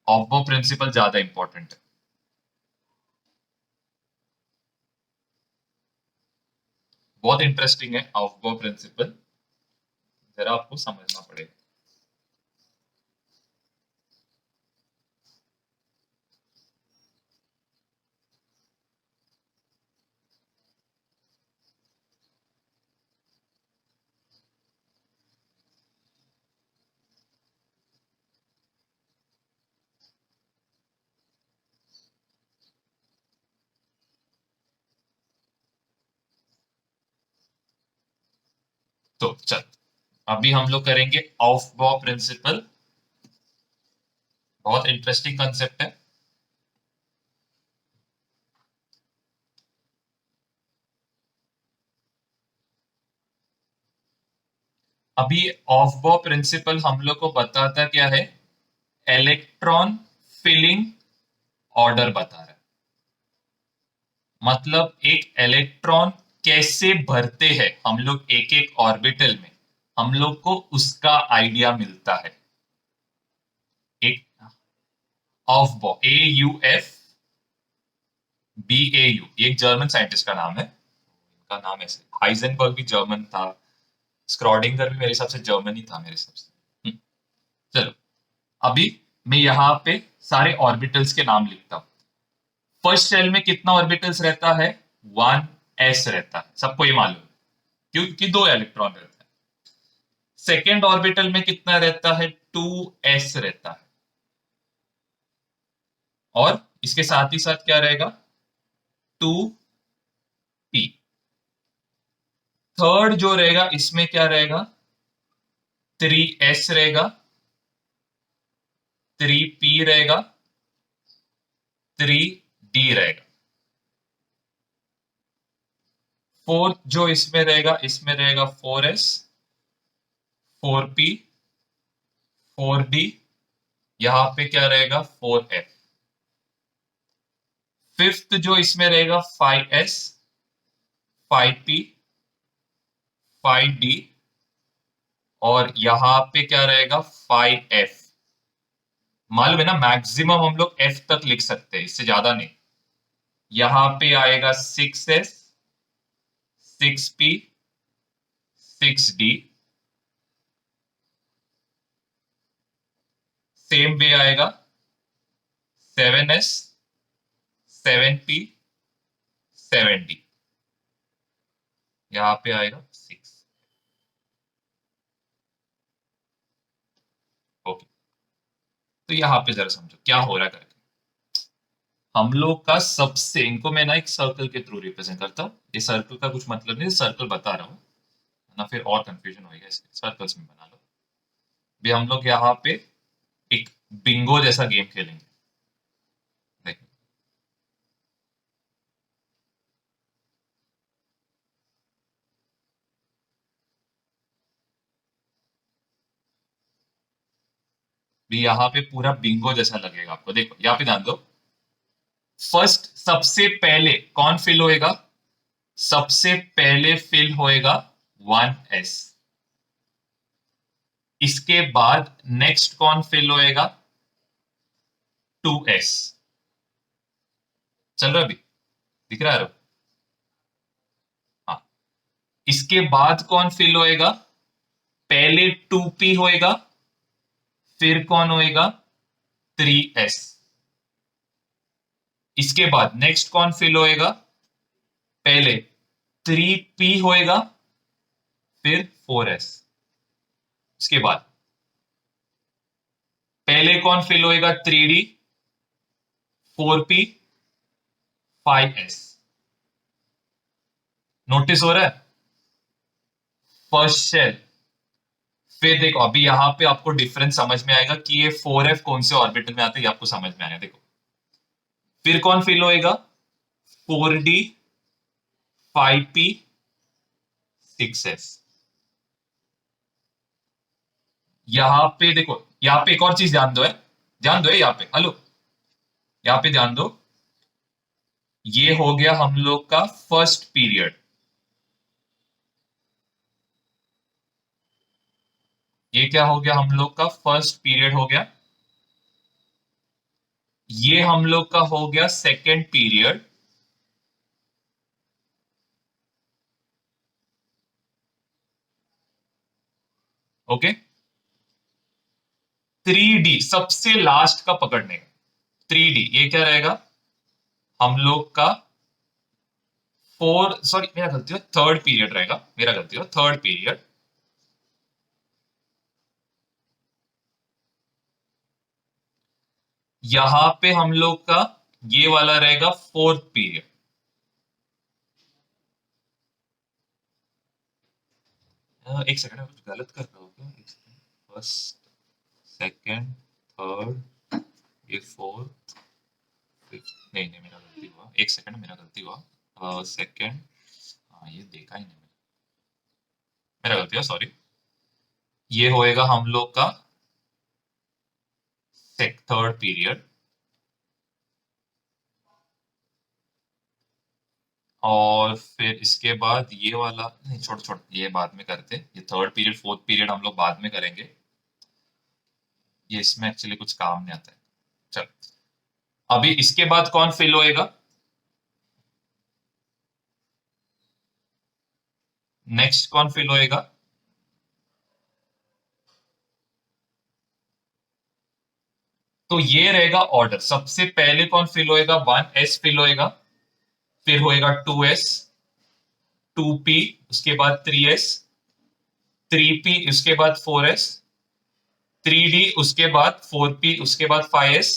ऑफ बॉ प्रिंसिपल ज्यादा इंपॉर्टेंट है। बहुत इंटरेस्टिंग है ऑफ प्रिंसिपल, जरा आपको समझना पड़ेगा। तो चल, अभी हम लोग करेंगे ऑफ बॉ प्रिंसिपल। बहुत इंटरेस्टिंग कंसेप्ट है। अभी ऑफ बॉ प्रिंसिपल हम लोग को बताता क्या है, इलेक्ट्रॉन फिलिंग ऑर्डर बता रहा है। मतलब एक इलेक्ट्रॉन कैसे भरते हैं हम लोग एक एक ऑर्बिटल में, हम लोग को उसका आइडिया मिलता है। एक ऑफ बॉ, AUFBAU, ये एक जर्मन साइंटिस्ट का नाम है। इनका नाम ऐसे, हाइजेनबर्ग भी जर्मन था, स्क्रॉडिंगर भी मेरे हिसाब से जर्मन ही था मेरे हिसाब से। चलो, अभी मैं यहाँ पे सारे ऑर्बिटल्स के नाम लिखता हूँ। फर्स्ट शेल में कितना ऑर्बिटल्स रहता है, 1s रहता है, सबको ये मालूम है क्योंकि दो इलेक्ट्रॉन रहता है। सेकेंड ऑर्बिटल में कितना रहता है, 2s रहता है, और इसके साथ ही साथ क्या रहेगा, 2p। थर्ड जो रहेगा इसमें क्या रहेगा, 3s रहेगा, 3p रहेगा, 3d रहेगा। फोर्थ जो इसमें रहेगा, इसमें रहेगा 4s, 4p, 4d, यहां पे क्या रहेगा, 4f। फिफ्थ जो इसमें रहेगा, 5s, 5p, 5d, और यहां पे क्या रहेगा, 5f। मालूम है ना, मैक्सिमम हम लोग f तक लिख सकते हैं, इससे ज्यादा नहीं। यहां पे आएगा 6s, 6p, 6d। Same way आएगा 7s, 7p, 7d, यहां पे आएगा 6। ओके, तो यहां पे जरा समझो क्या हो रहा है करके। हम लोग का सबसे, इनको मैं ना एक सर्कल के थ्रू रिप्रेजेंट करता हूँ। ये सर्कल का कुछ मतलब नहीं, सर्कल बता रहा हूँ ना, फिर और कंफ्यूजन होगा, इसके सर्कल्स में बना लो। भी हम लोग यहाँ पे एक बिंगो जैसा गेम खेलेंगे। देखो, भी यहाँ पे पूरा बिंगो जैसा लगेगा आपको। देखो यहाँ पे ध्यान दो, फर्स्ट सबसे पहले कौन फिल होएगा, सबसे पहले फिल होएगा 1s। इसके बाद नेक्स्ट कौन फिल होएगा, 2s। चल रहा है अभी, दिख रहा है? हाँ, इसके बाद कौन फिल होएगा, पहले 2p होएगा, फिर कौन होएगा, 3s। इसके बाद नेक्स्ट कौन फिल होएगा, पहले 3p होएगा, फिर 4s। इसके बाद पहले कौन फिल होएगा, 3d, 4p, 5s। नोटिस हो रहा है, फर्स्ट शेल। फिर देखो अभी यहां पे आपको डिफरेंस समझ में आएगा कि ये 4f कौन से ऑर्बिटल में आते हैं, ये आपको समझ में आएगा। देखो फिर कौन फिल होएगा, 4d, 5p, 6s। यहां पे देखो, यहां पे एक और चीज ध्यान दो है, ध्यान दो है यहाँ पे, हेलो, यहाँ पे ध्यान दो। ये हो गया हम लोग का फर्स्ट पीरियड, ये क्या हो गया, हम लोग का फर्स्ट पीरियड हो गया। ये हम लोग का हो गया सेकेंड पीरियड। ओके, 3D सबसे लास्ट का पकड़ने का। 3D ये क्या रहेगा हम लोग का, सॉरी मेरा गलती हो, थर्ड पीरियड रहेगा, मेरा गलती हो, थर्ड पीरियड। यहां पे हम लोग का ये वाला रहेगा फोर्थ पीरियड। एक सेकंड, कुछ गलत कर रहा हूँ क्या? एक सेकंड, फर्स्ट, सेकंड, थर्ड, ये फोर्थ, फिफ्थ, नहीं नहीं मेरा गलती हुआ, एक सेकंड मेरा गलती हुआ, सेकंड, हाँ ये देखा ही नहीं मैंने, मेरा गलती हुआ, सॉरी। ये होएगा हम लोग का थर्ड पीरियड, और फिर इसके बाद ये वाला नहीं, छोड़ छोड़, ये बाद में करते, ये थर्ड पीरियड फोर्थ पीरियड हम लोग बाद में करेंगे, ये इसमें एक्चुअली कुछ काम नहीं आता है। चल, अभी इसके बाद कौन फिल होएगा? नेक्स्ट कौन फिल होएगा? तो ये रहेगा ऑर्डर, सबसे पहले कौन फिल होएगा? 1s फिल होएगा, फिर होएगा 2s, 2p, उसके बाद 3s, 3p उसके बाद 4s, 3d उसके बाद 4p उसके बाद 5s,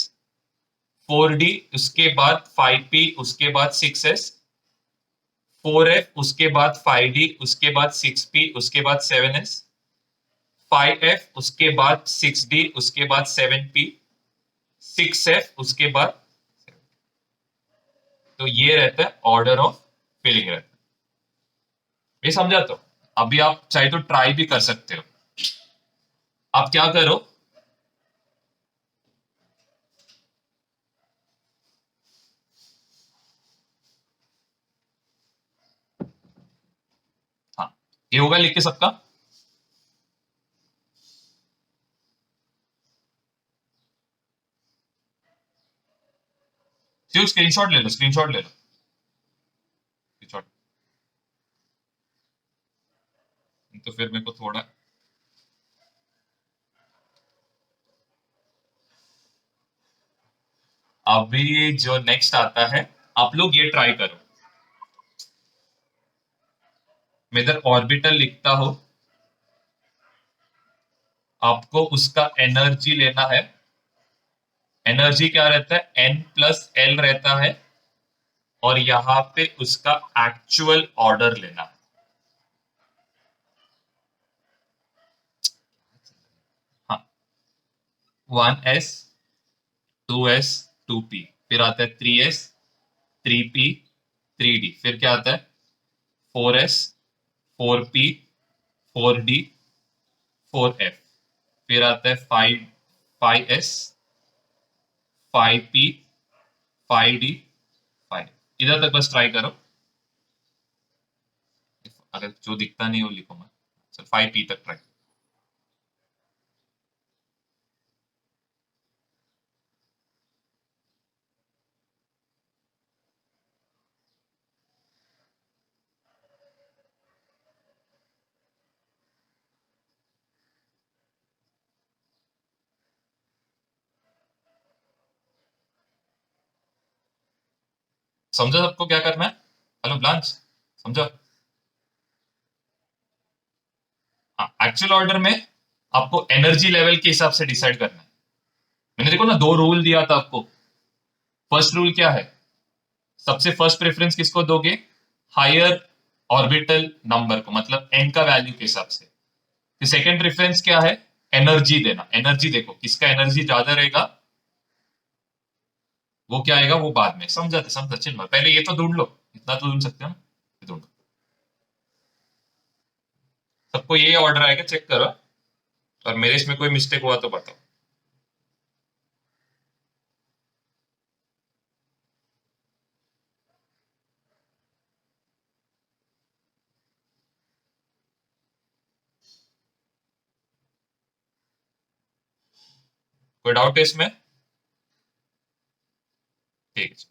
4d उसके बाद 5p उसके बाद 6s, 4f उसके बाद 5d उसके बाद 6p उसके बाद 7s, 5f उसके बाद 6d उसके बाद 7p, 6f उसके बाद, तो ये रहता है ऑर्डर ऑफ फिलिंग रहता है। ये समझा? तो अभी आप चाहे तो ट्राई भी कर सकते हो। आप क्या करो, हाँ ये होगा लिख के सबका, सिर्फ स्क्रीनशॉट ले लो, स्क्रीनशॉट ले लो, स्क्रीनशॉट। तो फिर मेरे को थोड़ा, अभी जो नेक्स्ट आता है, आप लोग ये ट्राई करो, मैं इधर ऑर्बिटल लिखता हूं, आपको उसका एनर्जी लेना है। एनर्जी क्या रहता है? n+l रहता है, और यहां पे उसका एक्चुअल ऑर्डर लेना है। हाँ, 1s, 2s, 2p, फिर आता है 3s, 3p, 3d, फिर क्या आता है? 4s, 4p, 4d, 4f, फिर आता है 5s, 5p, 5d, 5। इधर तक बस ट्राई करो, अगर जो दिखता नहीं वो लिखो मत। चल 5p तक ट्राई। समझो सबको क्या करना है? हेलो ब्लांच, समझो? हाँ, एक्चुअल ऑर्डर में आपको एनर्जी लेवल के हिसाब से डिसाइड करना है। मैंने देखो ना, दो रूल दिया था आपको। फर्स्ट रूल क्या है? सबसे फर्स्ट प्रेफरेंस किसको दोगे? हायर ऑर्बिटल नंबर को, मतलब एन का वैल्यू के हिसाब से। फिर सेकंड प्रेफरेंस क्या है? एनर्जी देना। एनर्जी देखो किसका एनर्जी ज्यादा रहेगा, वो क्या आएगा वो बाद में समझाते, समझा चिल मत, पहले ये तो ढूंढ लो, इतना तो ढूंढ सकते हो ना, ये ढूंढो। सबको ये ऑर्डर आएगा, चेक करो, और मेरे इसमें कोई मिस्टेक हुआ तो बताओ। कोई डाउट है इसमें? ठीक है,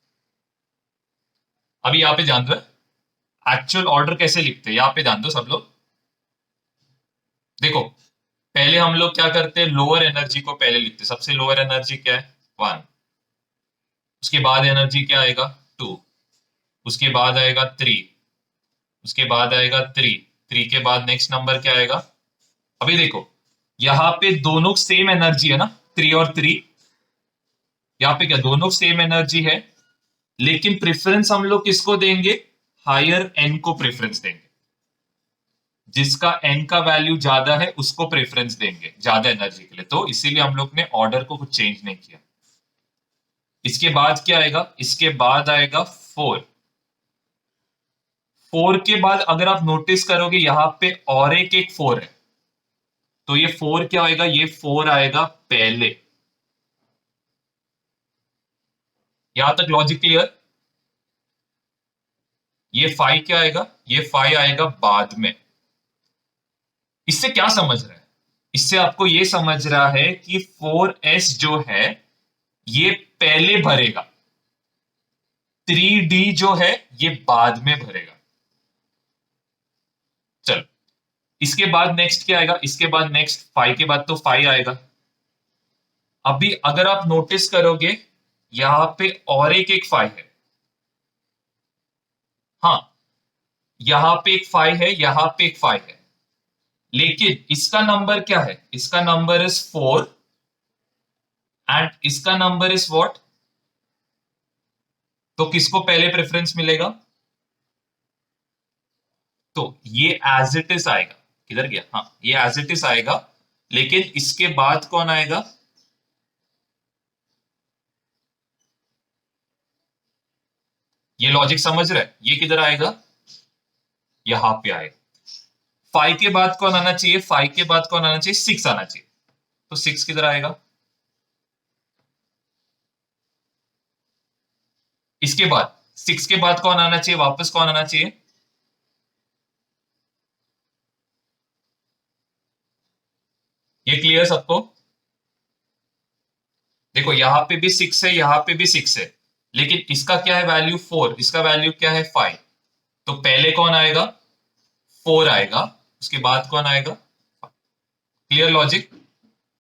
अभी यहाँ पे ध्यान दो, एक्चुअल ऑर्डर कैसे लिखते हैं यहाँ पे ध्यान दो सब लोग। देखो, पहले हम लोग क्या करते हैं, लोअर एनर्जी को पहले लिखते हैं। सबसे लोअर एनर्जी क्या है, 1। उसके बाद एनर्जी क्या आएगा, 2। उसके बाद आएगा 3। उसके बाद आएगा 3। 3 के बाद नेक्स्ट नंबर क्या आएगा। अभी देखो, यहाँ पे दोनों सेम एनर्जी है ना, 3 और 3। यहाँ पे क्या दोनों सेम एनर्जी है, लेकिन प्रेफरेंस हम लोग किसको देंगे, हायर एन को प्रेफरेंस देंगे। जिसका एन का वैल्यू ज्यादा है उसको प्रेफरेंस देंगे ज्यादा एनर्जी के लिए, तो इसीलिए हम लोग ने ऑर्डर को कुछ चेंज नहीं किया। इसके बाद क्या आएगा, इसके बाद आएगा 4। 4 के बाद अगर आप नोटिस करोगे यहां पे और एक 4 है, तो ये 4 क्या होएगा, ये 4 आएगा पहले। यहां तक लॉजिक क्लियर। ये 5 क्या आएगा, ये 5 आएगा बाद में। इससे क्या समझ रहा है, इससे आपको ये समझ रहा है कि 4s जो है ये पहले भरेगा, 3d जो है ये बाद में भरेगा। चलो, इसके बाद नेक्स्ट क्या आएगा, इसके बाद नेक्स्ट 5 के बाद तो 5 आएगा। अभी अगर आप नोटिस करोगे यहां पे और एक 5 है। हाँ, यहां पे एक 5 है, यहां पे एक 5 है, लेकिन इसका नंबर क्या है, इसका नंबर इज 4 एंड इसका नंबर इज व्हाट। तो किसको पहले प्रेफरेंस मिलेगा, तो ये एज इट इज आएगा। किधर गया, हाँ ये एज इट इज आएगा, लेकिन इसके बाद कौन आएगा, ये लॉजिक समझ रहे हैं, ये किधर आएगा, यहां पे आएगा। 5 के बाद कौन आना चाहिए, 5 के बाद कौन आना चाहिए, 6 आना चाहिए। तो 6 किधर आएगा, इसके बाद 6 के बाद कौन आना चाहिए, वापस कौन आना चाहिए, ये क्लियर सबको। देखो यहां पे भी 6 है, यहां पे भी 6 है, लेकिन इसका क्या है वैल्यू 4, इसका वैल्यू क्या है 5। तो पहले कौन आएगा, 4 आएगा, उसके बाद कौन आएगा। Clear logic.